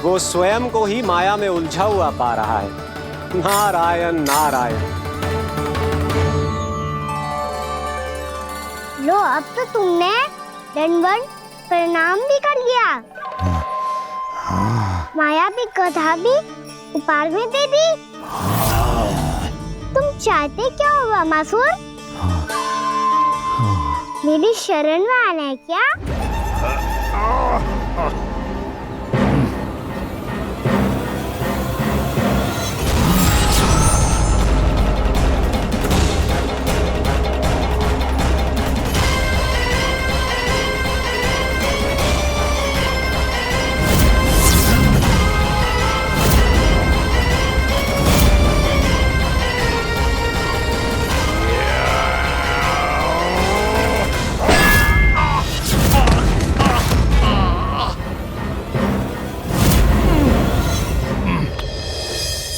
[SPEAKER 1] वो स्वयं को ही माया में उलझा हुआ पा रहा है। नारायण नारायण।
[SPEAKER 3] लो, अब तो तुमने दंडवत प्रणाम भी कर लिया, माया भी कथा भी उपहार में दे दी। तुम चाहते क्या हो वामासुर? मेरी शरण में आना है क्या?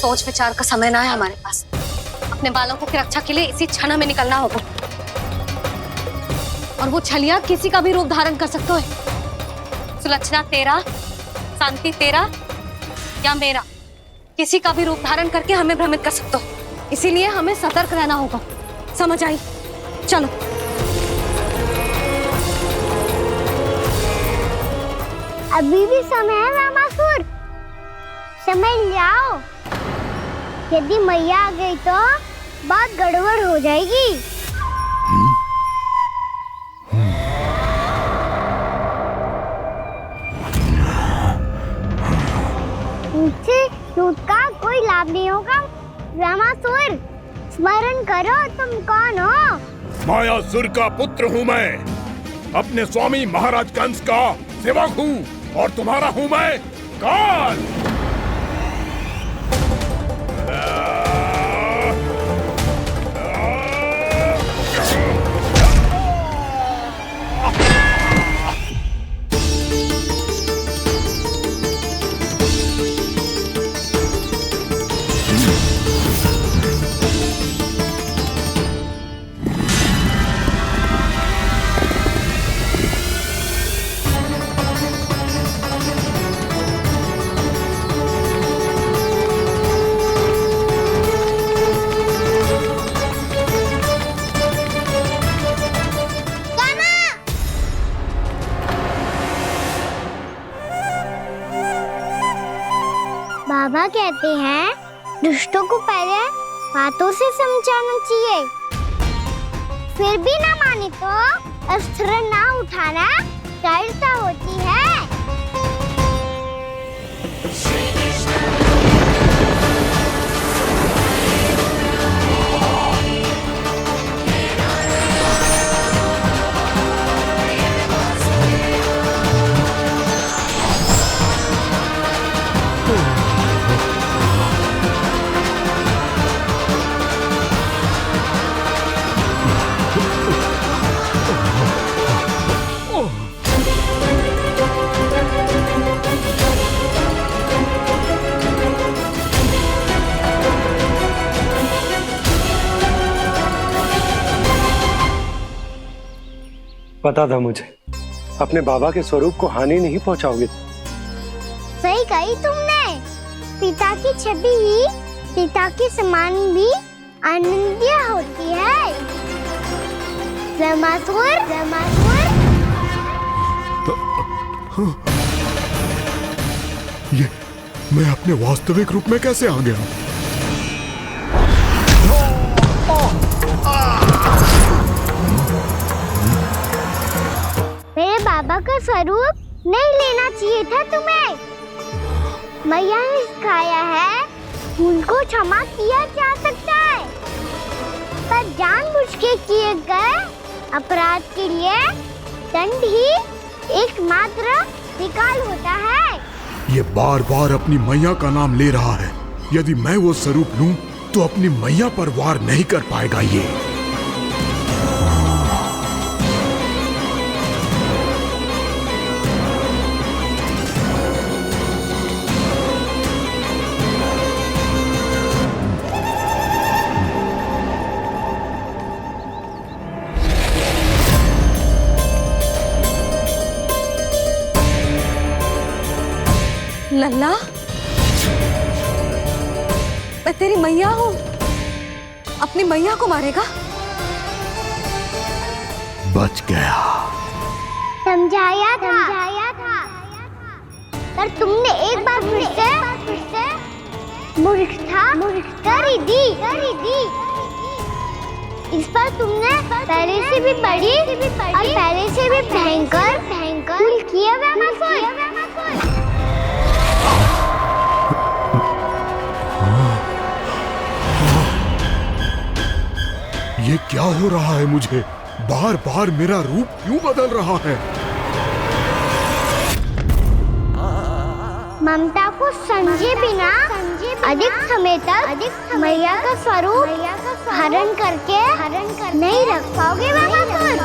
[SPEAKER 8] सोच विचार का समय ना है हमारे पास। अपने बालकों की रक्षा के लिए इसी क्षण में निकलना होगा। और वो छलिया किसी का भी रूप धारण कर सकते हैं। सुलक्षणा तेरा, शांति तेरा या मेरा, किसी का भी रूप धारण करके हमें भ्रमित कर सकते हो। इसीलिए हमें सतर्क रहना होगा। समझ आई? चलो।
[SPEAKER 3] अभी भी समय है वामासुर, समझ जाओ। यदि मैया आ गई तो बात गड़बड़ हो जाएगी। मुझसे लूट का कोई लाभ नहीं होगा। वामासुर, स्मरण करो तुम कौन हो।
[SPEAKER 14] मायासुर का पुत्र हूँ मैं, अपने स्वामी महाराज कंस का सेवक हूँ और तुम्हारा हूँ मैं काल। बाबा कहते हैं दुष्टों को पहले बातों से समझाना चाहिए, फिर भी ना माने तो अस्त्र ना उठाना कायरता होती है।
[SPEAKER 18] पता था मुझे, अपने बाबा के स्वरूप को हानि नहीं पहुंचाओगे।
[SPEAKER 3] सही कही तुमने। पिता की छवि ही पिता के समान भी आनंदीय होती है। वामासुर, वामासुर।
[SPEAKER 14] ये मैं अपने वास्तविक रूप में कैसे आ गया?
[SPEAKER 3] मेरे बाबा का स्वरूप नहीं लेना चाहिए था तुम्हें। मैया ने सिखाया है भूल को क्षमा किया जा सकता है, पर जानबूझ के किए गए अपराध के लिए दंड ही एकमात्र विकल्प होता है।
[SPEAKER 14] ये बार बार अपनी मैया का नाम ले रहा है। यदि मैं वो स्वरूप लूं तो अपनी मैया पर वार नहीं कर पाएगा ये।
[SPEAKER 8] लल्ला, मैं तेरी मैया हूँ, अपनी मैया को मारेगा?
[SPEAKER 4] बच गया।
[SPEAKER 14] समझाया था पर तुमने एक बार फिर से मूर्खता कर ही दी। इस पर तुमने पहले से भी बड़ी और पहले से भी भयंकर भूल किया व्यामासुर।
[SPEAKER 4] ये क्या हो रहा है मुझे? बार बार मेरा रूप क्यों बदल रहा है?
[SPEAKER 14] ममता को समझे बिना अधिक समय तक मैया का स्वरूप हरण करके नहीं रख पाओगे व्यामासुर।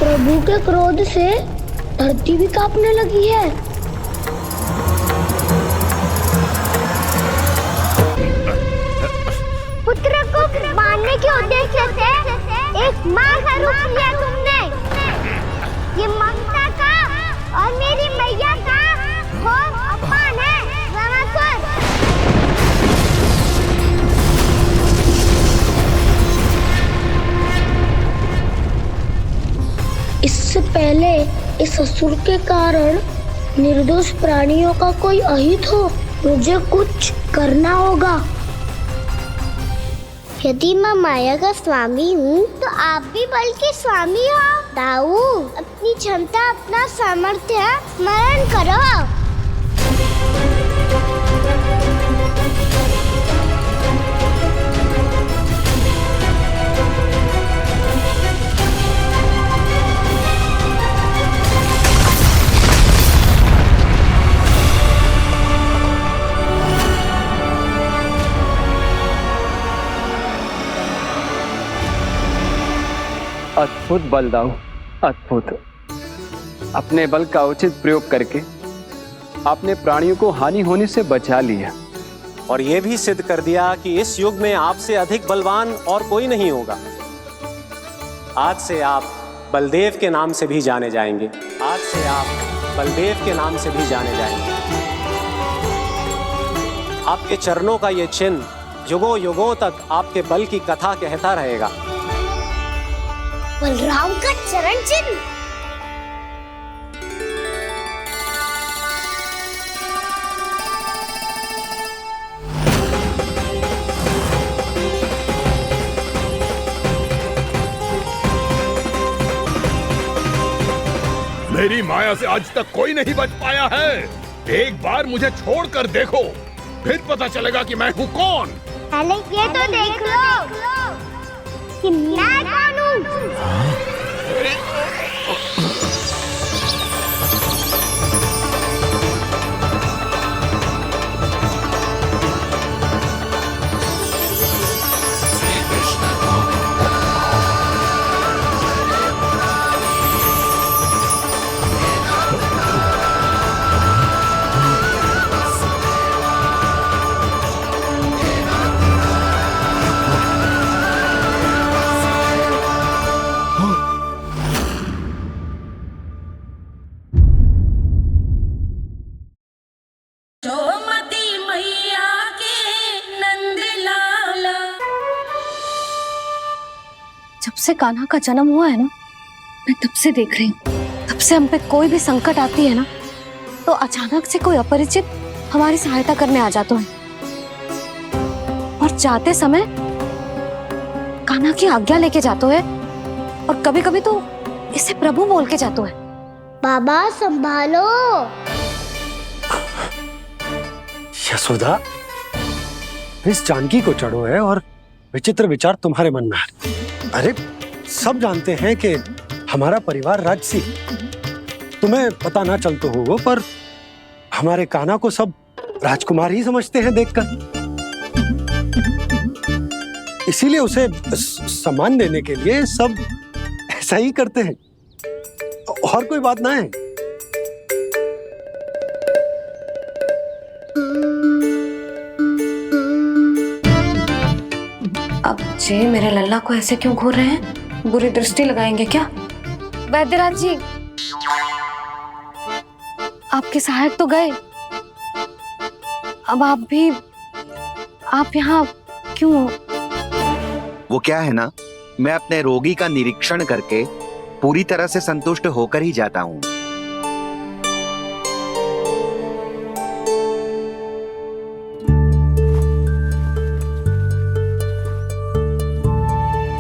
[SPEAKER 2] प्रभु के क्रोध से धरती भी कांपने लगी है।
[SPEAKER 14] पुत्र को मारने के उद्देश्य से एक मां का रूप लिया तुमने। ये ममता का और मेरी मैया का घोर अपमान है व्यामासुर।
[SPEAKER 2] इससे पहले इस असुर के कारण निर्दोष प्राणियों का कोई अहित हो, मुझे कुछ करना होगा।
[SPEAKER 14] यदि मैं माया का स्वामी हूँ तो आप भी बल के स्वामी हो। दाऊ, अपनी क्षमता अपना सामर्थ्य स्मरण करो।
[SPEAKER 5] अद्भुत बल दाऊ, अद्भुत। अपने बल का उचित प्रयोग करके आपने प्राणियों को हानि होने से बचा लिया
[SPEAKER 1] और यह भी सिद्ध कर दिया कि इस युग में आपसे अधिक बलवान और कोई नहीं होगा। आज से आप बलदेव के नाम से भी जाने जाएंगे। आज से आप बलदेव के नाम से भी जाने जाएंगे। आपके चरणों का ये चिन्ह युगों युगों तक आपके बल की कथा कहता रहेगा।
[SPEAKER 14] बलराम का चरण चिन्ह।
[SPEAKER 4] मेरी माया से आज तक कोई नहीं बच पाया है। एक बार मुझे छोड़कर देखो, फिर पता चलेगा कि मैं हूँ कौन।
[SPEAKER 14] पहले ये तो देख लो कि मैं कौन हूँ।
[SPEAKER 8] जब से कान्हा का जन्म हुआ है ना, मैं तब से देख रही हूँ, तब से हम पे कोई भी संकट आती है ना, तो अचानक से कोई अपरिचित हमारी सहायता करने आ जाते हैं और जाते समय कान्हा की आज्ञा लेके जाते हैं और कभी कभी तो इसे प्रभु बोल के जाते हैं।
[SPEAKER 14] बाबा संभालो।
[SPEAKER 18] यशोदा, इस जानकी को चढ़ो है और विचित्र विचार तुम्हारे मन में है। अरे सब जानते हैं कि हमारा परिवार राजसी, तुम्हें पता ना चलते हो वो, पर हमारे कान्हा को सब राजकुमार ही समझते हैं देखकर, इसीलिए उसे सम्मान देने के लिए सब ऐसा ही करते हैं, और कोई बात ना है।
[SPEAKER 8] अब जे मेरे लल्ला को ऐसे क्यों घूर रहे हैं? बुरी दृष्टि लगाएंगे क्या? वैद्यराज जी, आपके सहायक तो गए, अब आप यहाँ क्यों हो?
[SPEAKER 11] वो क्या है ना, मैं अपने रोगी का निरीक्षण करके पूरी तरह से संतुष्ट होकर ही जाता हूँ।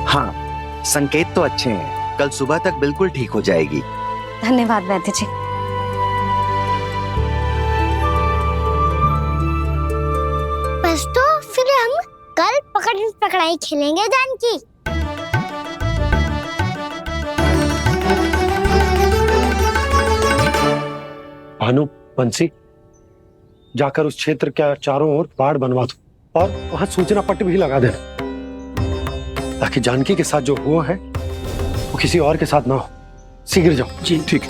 [SPEAKER 11] हाँ, संकेत तो अच्छे हैं, कल सुबह तक बिल्कुल ठीक हो जाएगी।
[SPEAKER 8] धन्यवाद वैद्य जी।
[SPEAKER 14] बस तो फिर हम कल पकड़ पकड़ाई खेलेंगे जानकी।
[SPEAKER 18] भानु, बंसी, जाकर उस क्षेत्र के चारों ओर बाड़ बनवा दो और वहां सूचना पट्ट भी लगा देना, ताकि जानकी के साथ जो हुआ है वो किसी और के साथ ना हो। शीघ्र जाओ।
[SPEAKER 15] जी ठीक है।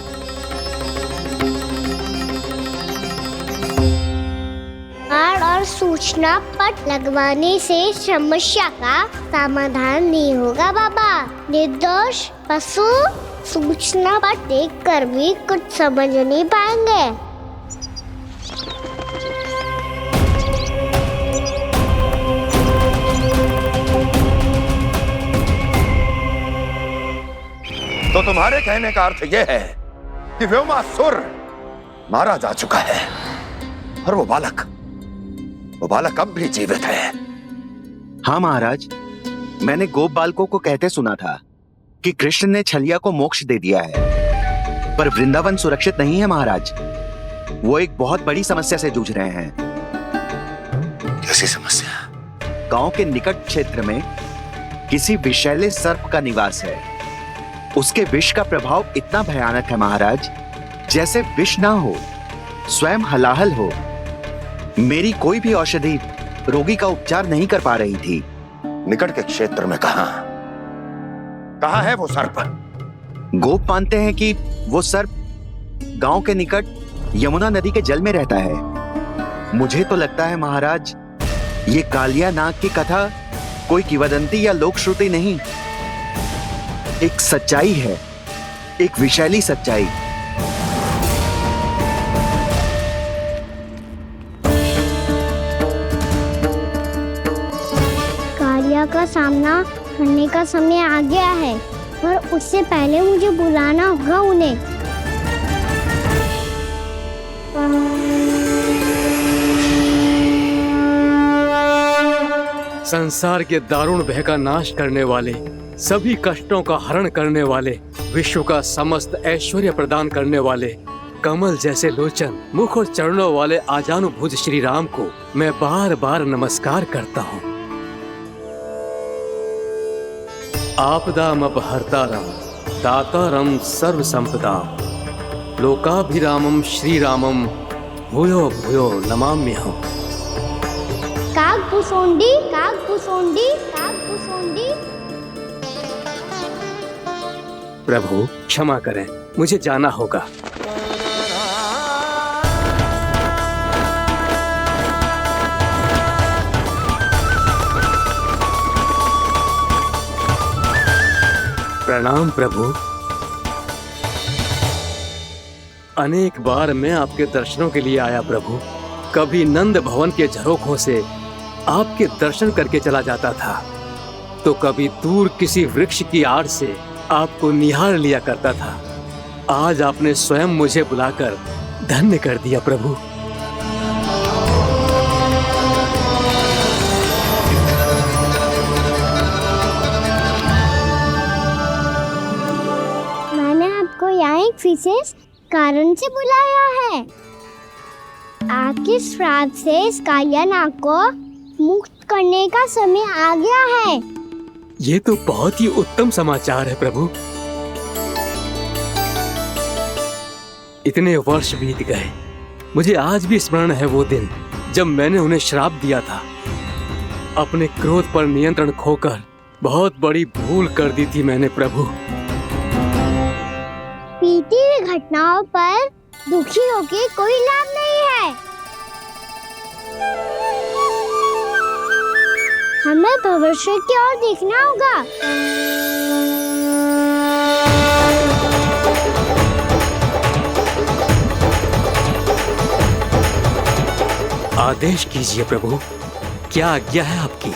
[SPEAKER 14] बाड़ और सूचना पट लगवाने से समस्या का समाधान नहीं होगा बाबा। निर्दोष पशु सूचना पट देख कर भी कुछ समझ नहीं पाएंगे।
[SPEAKER 19] तो तुम्हारे कहने का अर्थ यह है कि व्योमासुर मारा जा चुका है और वो बालक अब भी जीवित है।
[SPEAKER 11] हाँ महाराज, मैंने गोप बालकों को कहते सुना था कि कृष्ण ने छलिया को मोक्ष दे दिया है, पर वृंदावन सुरक्षित नहीं है महाराज। वो एक बहुत बड़ी समस्या से जूझ रहे हैं।
[SPEAKER 19] कैसी समस्या?
[SPEAKER 11] गांव के निकट क्षेत्र में किसी विषैले सर्प का निवास है। उसके विष का प्रभाव इतना भयानक है महाराज, जैसे विष ना हो, स्वयं हलाहल हो। मेरी कोई भी औषधि रोगी का उपचार नहीं कर पा रही थी।
[SPEAKER 19] निकट के क्षेत्र में कहाँ है वो सर्प?
[SPEAKER 11] गोप मानते हैं कि वो सर्प गांव के निकट यमुना नदी के जल में रहता है। मुझे तो लगता है महाराज, ये कालिया नाग की कथा कोई किंवदंती या लोक श्रुति नहीं, एक सच्चाई है, एक विषैली सच्चाई।
[SPEAKER 14] कालिया का सामना करने का समय आ गया है, पर उससे पहले मुझे बुलाना होगा उन्हें।
[SPEAKER 6] संसार के दारुण भय का नाश करने वाले, सभी कष्टों का हरण करने वाले, विश्व का समस्त ऐश्वर्य प्रदान करने वाले, कमल जैसे लोचन, मुख और चरणों वाले आजानुभुज श्री राम को मैं बार बार नमस्कार करता हूँ। आपदामपहर्तारं दातारं सर्व संपदा, लोकाभिरामं श्री रामं भूयो भूयो नमाम्यहम्।
[SPEAKER 14] कागभूसोंडी, कागभूसोंडी, कागभूसोंडी।
[SPEAKER 6] प्रभु क्षमा करें, मुझे जाना होगा। प्रणाम प्रभु। अनेक बार मैं आपके दर्शनों के लिए आया प्रभु। कभी नंद भवन के झरोखों से आपके दर्शन करके चला जाता था, तो कभी दूर किसी वृक्ष की आड़ से आपको निहार लिया करता था। आज आपने स्वयं मुझे बुलाकर धन्य कर दिया प्रभु।
[SPEAKER 14] मैंने आपको यहाँ एक विशेष कारण से बुलाया है। आपके श्राद्ध से इस कालिया नाग को मुक्त करने का समय आ गया है।
[SPEAKER 6] ये तो बहुत ही उत्तम समाचार है प्रभु। इतने वर्ष बीत गए, मुझे आज भी स्मरण है वो दिन जब मैंने उन्हें श्राप दिया था। अपने क्रोध पर नियंत्रण खोकर बहुत बड़ी भूल कर दी थी मैंने प्रभु।
[SPEAKER 14] बीती हुई घटनाओं पर दुखी होके कोई लाभ नहीं है। हमें भविष्य की ओर देखना होगा।
[SPEAKER 6] आदेश कीजिए प्रभु, क्या आज्ञा है आपकी?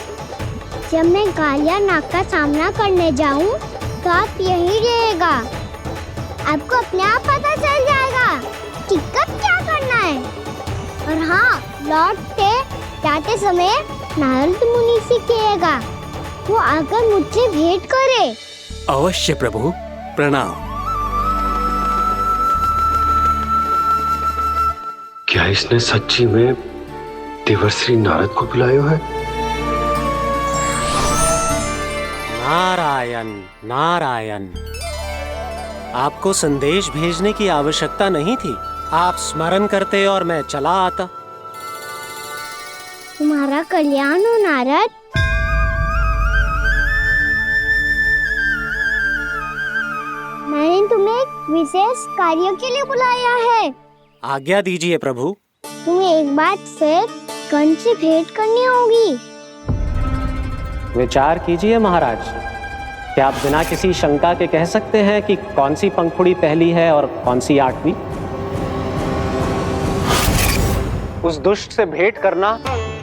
[SPEAKER 14] जब मैं कालिया नाग का सामना करने जाऊं, तो आप यही रहेगा। आपको अपने आप पता चल जाएगा कि कब क्या करना है। और हाँ, लौटते जाते समय नारद मुनि से कहिएगा वो आकर मुझसे भेंट करे।
[SPEAKER 6] अवश्य प्रभु, प्रणाम।
[SPEAKER 18] क्या इसने सच्ची में देवर्षि नारद को बुलाया है?
[SPEAKER 1] नारायण नारायण, आपको संदेश भेजने की आवश्यकता नहीं थी। आप स्मरण करते और मैं चला आता।
[SPEAKER 14] तुम्हारा कल्याण हो नारद। मैंने तुम्हें एक विशेष कार्य के लिए बुलाया है।
[SPEAKER 1] आज्ञा दीजिए प्रभु।
[SPEAKER 14] तुम्हें एक बार फिर कंस से भेंट करनी होगी।
[SPEAKER 1] विचार कीजिए महाराज। क्या आप बिना किसी शंका के कह सकते हैं कि कौन सी पंखुड़ी पहली है और कौन सी आठवीं? उस दुष्ट से भेंट करना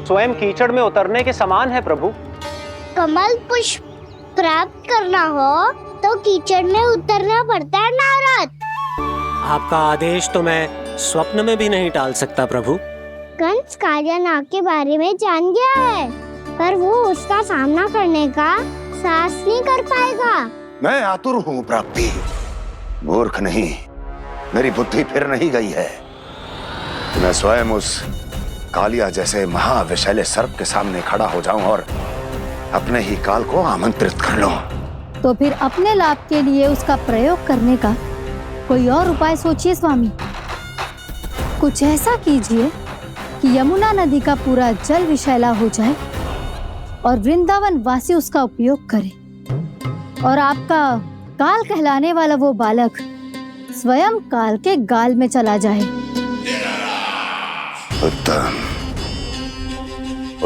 [SPEAKER 1] स्वयं कीचड़ में उतरने के समान है प्रभु।
[SPEAKER 14] कमल पुष्प प्राप्त करना हो तो कीचड़ में उतरना पड़ता है नारद।
[SPEAKER 1] आपका आदेश तो मैं स्वप्न में भी नहीं टाल सकता प्रभु।
[SPEAKER 14] कंस कालिया नाग के बारे में जान गया है, पर वो उसका सामना करने का साहस नहीं कर पाएगा।
[SPEAKER 19] मैं आतुर हूँ प्राप्ति, मूर्ख नहीं। मेरी बुद्धि फिर नहीं गई है। मैं स्वयं उस कालिया जैसे महाविषैले सर्प के सामने खड़ा हो जाऊं और अपने ही काल को आमंत्रित कर लूं।
[SPEAKER 10] तो फिर अपने लाभ के लिए उसका प्रयोग करने का कोई और उपाय सोचिए स्वामी। कुछ ऐसा कीजिए कि यमुना नदी का पूरा जल विषैला हो जाए और वृंदावन वासी उसका उपयोग करे, और आपका काल कहलाने वाला वो बालक स्वयं काल के गाल में चला जाए।
[SPEAKER 19] उत्तम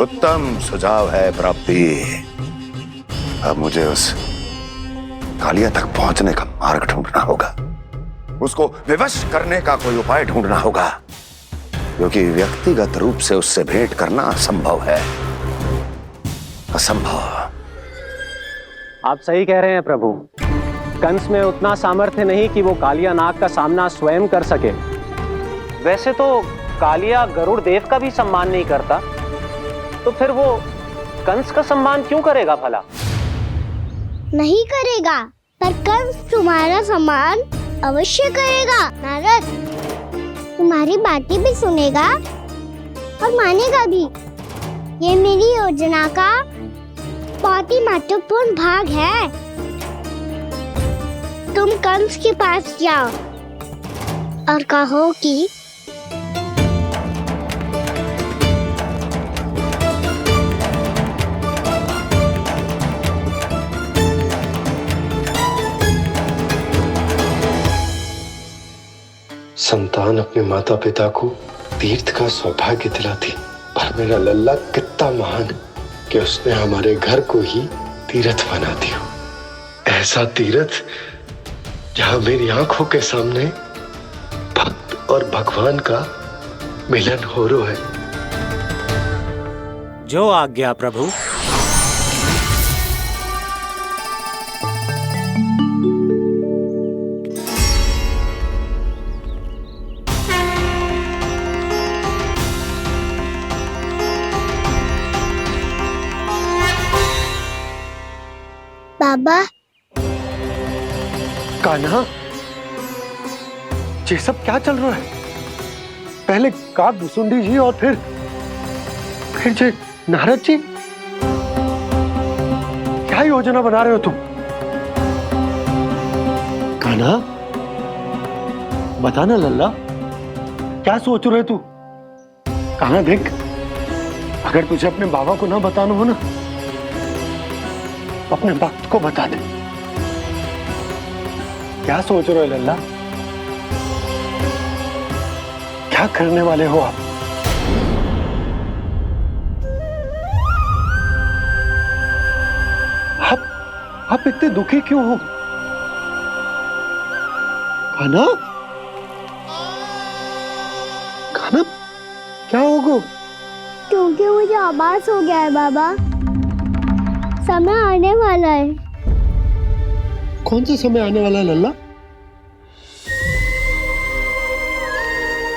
[SPEAKER 19] उत्तम सुझाव है प्राप्ति। अब मुझे उस कालिया तक पहुंचने का मार्ग ढूंढना होगा। उसको विवश करने का कोई उपाय ढूंढना होगा, क्योंकि व्यक्तिगत रूप से उससे भेंट करना असंभव है। असंभव।
[SPEAKER 1] आप सही कह रहे हैं प्रभु। कंस में उतना सामर्थ्य नहीं कि वो कालिया नाग का सामना स्वयं कर सके। वैसे तो कालिया गरुड़ देव का भी सम्मान नहीं करता, तो फिर वो कंस का सम्मान क्यों करेगा भला?
[SPEAKER 14] नहीं करेगा, पर कंस तुम्हारा सम्मान अवश्य करेगा नारद। तुम्हारी बातें भी सुनेगा और मानेगा भी। ये मेरी योजना का बहुत ही महत्वपूर्ण भाग है। तुम कंस के पास जाओ और कहो कि
[SPEAKER 18] संतान अपने माता पिता को तीर्थ का सौभाग्य दिलाती, पर मेरा लल्ला कितना महान कि उसने हमारे घर को ही तीर्थ बना दिया। ऐसा तीर्थ जहां मेरी आंखों के सामने भक्त और भगवान का मिलन हो रहा है।
[SPEAKER 1] जो आज्ञा प्रभु।
[SPEAKER 14] बाबा।
[SPEAKER 18] कान्हा, ये सब क्या चल रहा है? पहले काक भुसुंडी जी और फिर जे नारद जी। क्या योजना बना रहे हो तुम? कान्हा, बताना लल्ला, क्या सोच रहे तू? कान्हा देख, अगर तुझे अपने बाबा को ना बताना हो ना, तो अपने भक्त को बता दे। क्या सोच रहे हो लल्ला? क्या करने वाले हो आप? आप इतने दुखी क्यों हो? कान्हा, कान्हा, क्या होगा?
[SPEAKER 14] क्योंकि मुझे आभास हो गया है बाबा, समय आने वाला है।
[SPEAKER 18] कौन सा समय आने वाला है लल्ला?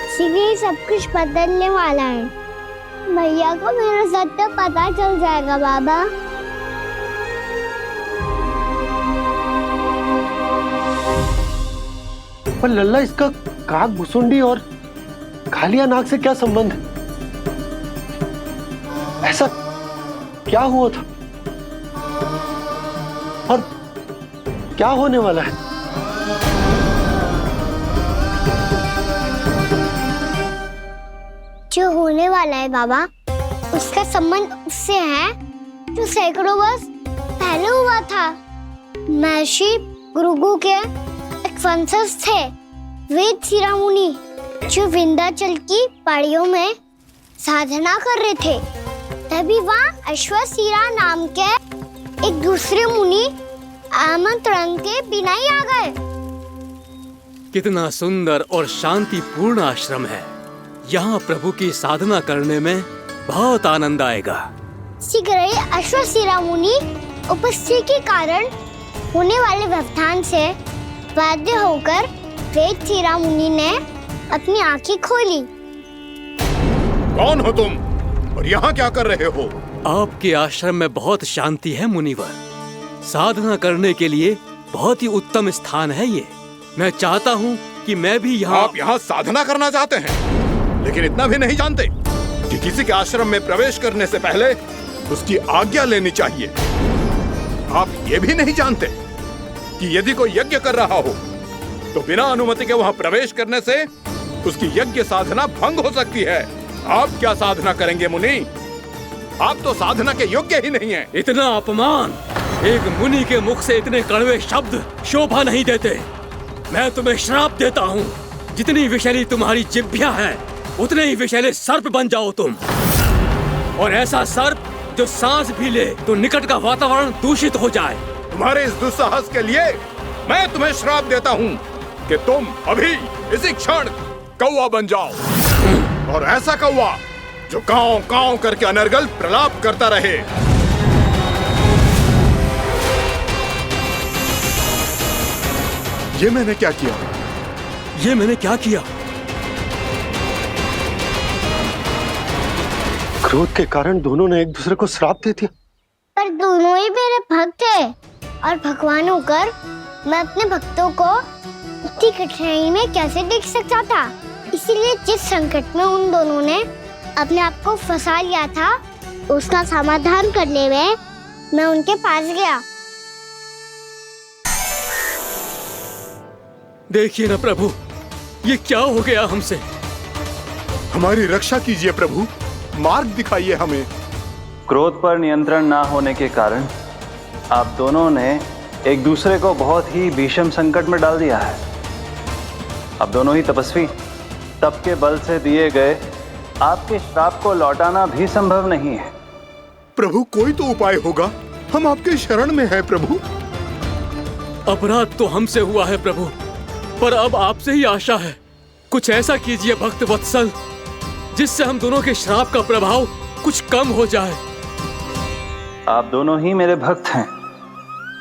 [SPEAKER 14] इसीलिए सब कुछ बदलने वाला है। भैया को मेरा सत्य पता चल जाएगा बाबा।
[SPEAKER 18] पर लल्ला, इसका काग भुसुंडी और कालिया नाग से क्या संबंध है? ऐसा क्या हुआ था और क्या होने वाला है?
[SPEAKER 14] जो होने वाला है बाबा, उसका संबंध उससे है जो सैकड़ों वर्ष पहले हुआ था। महर्षि भृगु के एक वंशज थे वेद शिरोमुनि, जो विंध्याचल की पहाड़ियों में साधना कर रहे थे। तभी वहाँ अश्वशिरा नाम के एक दूसरे मुनि आमंत्रण के बिना ही आ गए।
[SPEAKER 6] कितना सुंदर और शांतिपूर्ण आश्रम है। यहाँ प्रभु की साधना करने में बहुत आनंद आएगा।
[SPEAKER 14] शीघ्र ही अश्वशिरा मुनि उपस्थिति के कारण होने वाले व्यवधान से बाध्य होकर वेद शिरा मुनि ने अपनी आंखें खोली।
[SPEAKER 4] कौन हो तुम और यहाँ क्या कर रहे हो?
[SPEAKER 6] आपके आश्रम में बहुत शांति है मुनिवर। साधना करने के लिए बहुत ही उत्तम स्थान है ये। मैं चाहता हूँ कि मैं भी यहाँ।
[SPEAKER 4] आप यहाँ साधना करना चाहते हैं, लेकिन इतना भी नहीं जानते कि किसी के आश्रम में प्रवेश करने से पहले उसकी आज्ञा लेनी चाहिए। आप ये भी नहीं जानते कि यदि कोई यज्ञ कर रहा हो तो बिना अनुमति के वहाँ प्रवेश करने से उसकी यज्ञ साधना भंग हो सकती है। आप क्या साधना करेंगे मुनि? आप तो साधना के योग्य ही नहीं हैं।
[SPEAKER 6] इतना अपमान! एक मुनि के मुख से इतने कड़वे शब्द शोभा नहीं देते। मैं तुम्हें श्राप देता हूँ, जितनी विषैली तुम्हारी जिह्वा है उतने ही विषैले सर्प बन जाओ तुम। और ऐसा सर्प जो सांस भी ले तो निकट का वातावरण दूषित हो जाए।
[SPEAKER 4] तुम्हारे इस दुस्साहस के लिए मैं तुम्हें श्राप देता हूँ कि तुम अभी इसी क्षण कौवा बन जाओ, और ऐसा कौवा जो कांव कांव करके अनर्गल प्रलाप करता रहे। ये मैंने क्या किया?
[SPEAKER 6] ये मैंने क्या किया?
[SPEAKER 18] क्रोध के कारण दोनों ने एक दूसरे को श्राप दे दिया।
[SPEAKER 14] पर दोनों ही मेरे भक्त थे, और भगवान होकर मैं अपने भक्तों को इतनी कठिनाई में कैसे देख सकता था। इसीलिए जिस संकट में उन दोनों ने अपने आप को फंसा लिया था, उसका समाधान करने में मैं उनके पास गया।
[SPEAKER 6] देखिए ना प्रभु, ये क्या हो गया हमसे?
[SPEAKER 4] हमारी रक्षा कीजिए प्रभु, मार्ग दिखाइए हमें।
[SPEAKER 5] क्रोध पर नियंत्रण ना होने के कारण आप दोनों ने एक दूसरे को बहुत ही भीषण संकट में डाल दिया है। अब दोनों ही तपस्वी, तप के बल से दिए गए आपके श्राप को लौटाना भी संभव नहीं है।
[SPEAKER 4] प्रभु, कोई तो उपाय होगा, हम आपके शरण में हैं प्रभु।
[SPEAKER 6] अपराध तो हमसे हुआ है प्रभु, पर अब आपसे ही आशा है। कुछ ऐसा कीजिए भक्त वत्सल, जिससे हम दोनों के श्राप का प्रभाव कुछ कम हो जाए।
[SPEAKER 5] आप दोनों ही मेरे भक्त हैं,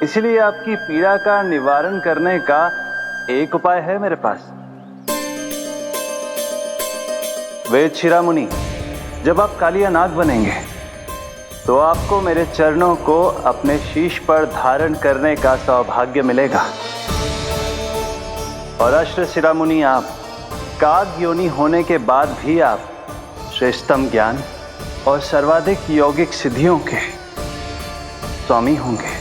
[SPEAKER 5] इसलिए आपकी पीड़ा का निवारण करने का एक उपाय है मेरे पास। वेद शिरोमुनि, जब आप कालिया नाग बनेंगे तो आपको मेरे चरणों को अपने शीश पर धारण करने का सौभाग्य मिलेगा। और अश्व शिरोमुनि, आप काग योनि होने के बाद भी आप श्रेष्ठतम ज्ञान और सर्वाधिक यौगिक सिद्धियों के स्वामी होंगे।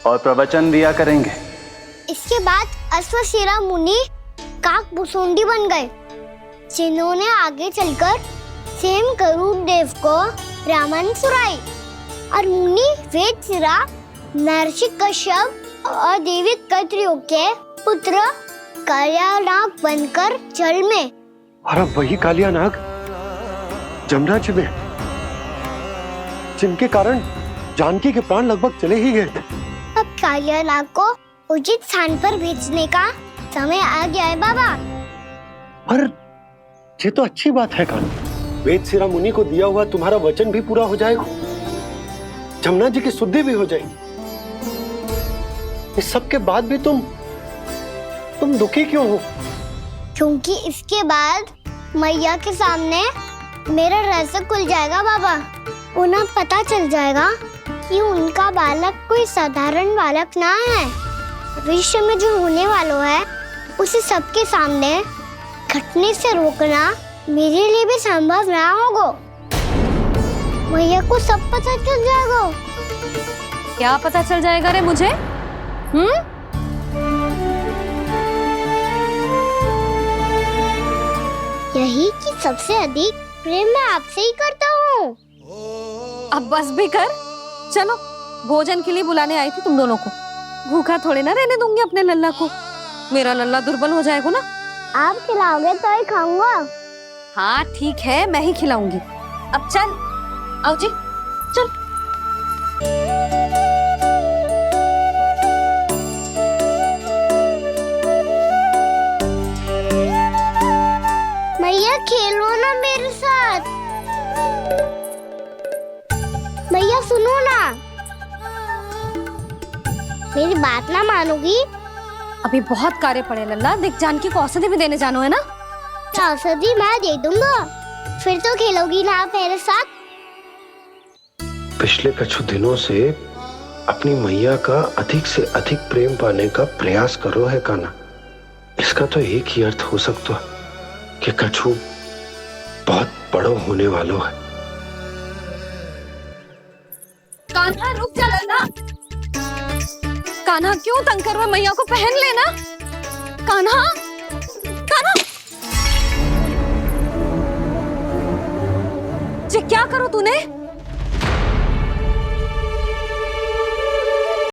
[SPEAKER 5] और प्रवचन दिया करेंगे।
[SPEAKER 14] इसके बाद अश्वशिरा मुनि काकभुसुंडी बन गए, जिन्होंने आगे चलकर स्वयं गरुड़ देव को रामायण सुनाई। और मुनि वेदशिरा महर्षि कश्यप और देवी कैत्रियों के पुत्र कालियानाग बनकर जल में,
[SPEAKER 18] और अब वही कालियानाग जमराज में, जिनके कारण जानकी के प्राण लगभग चले ही गए थे।
[SPEAKER 14] अब कालियानाग को उचित स्थान पर भेजने का समय आ गया है बाबा।
[SPEAKER 18] पर ये तो अच्छी बात है कान्हा, वेदशिरा मुनि को दिया हुआ तुम्हारा वचन भी पूरा हो जाएगा, जमुना जी की शुद्धि भी हो जाएगी। इस सब के बाद भी तुम दुखी क्यों हो?
[SPEAKER 14] क्योंकि इसके बाद मैया के सामने मेरा रहस्य खुल जाएगा बाबा। उन्हें पता चल जाएगा कि उनका बालक कोई साधारण बालक ना है। भविष्य में जो होने वाला है उसे सबके सामने घटने से रोकना मेरे लिए भी संभव ना होगा। मैया को सब पता चल जाएगा।
[SPEAKER 8] क्या पता चल जाएगा रे मुझे?
[SPEAKER 14] यही कि सबसे अधिक प्रेम मैं आपसे ही करता हूँ।
[SPEAKER 8] अब बस भी कर, चलो भोजन के लिए बुलाने आई थी तुम दोनों को। भूखा थोड़े ना रहने दूंगी अपने लल्ला को, मेरा लल्ला दुर्बल हो जाएगा ना।
[SPEAKER 14] आप खिलाओगे तो ही खाऊंगा।
[SPEAKER 8] हाँ ठीक है, मैं ही खिलाऊंगी। अब चल, आओ जी, चल।
[SPEAKER 14] मैया खेलो ना मेरे साथ। मैया सुनो ना, मेरी बात ना मानोगी?
[SPEAKER 8] अभी बहुत कार्य पड़े लल्ला, देख जानकी को औषधि भी देने जानो है ना।
[SPEAKER 14] औषधि मैं दे दूंगा, फिर तो खेलोगी ना आप मेरे साथ?
[SPEAKER 20] पिछले कुछ दिनों से अपनी मैया का अधिक से अधिक प्रेम पाने का प्रयास करो है कान्हा। इसका तो एक ही अर्थ हो सकता है कि कछु बहुत बड़ो होने वालों है।
[SPEAKER 8] कान्हा रुक जा लल्ला। कान्हा क्यों तंग कर रहा है? मैया को पहन लेना। कान्हा, कान्हा, ये क्या करो तूने?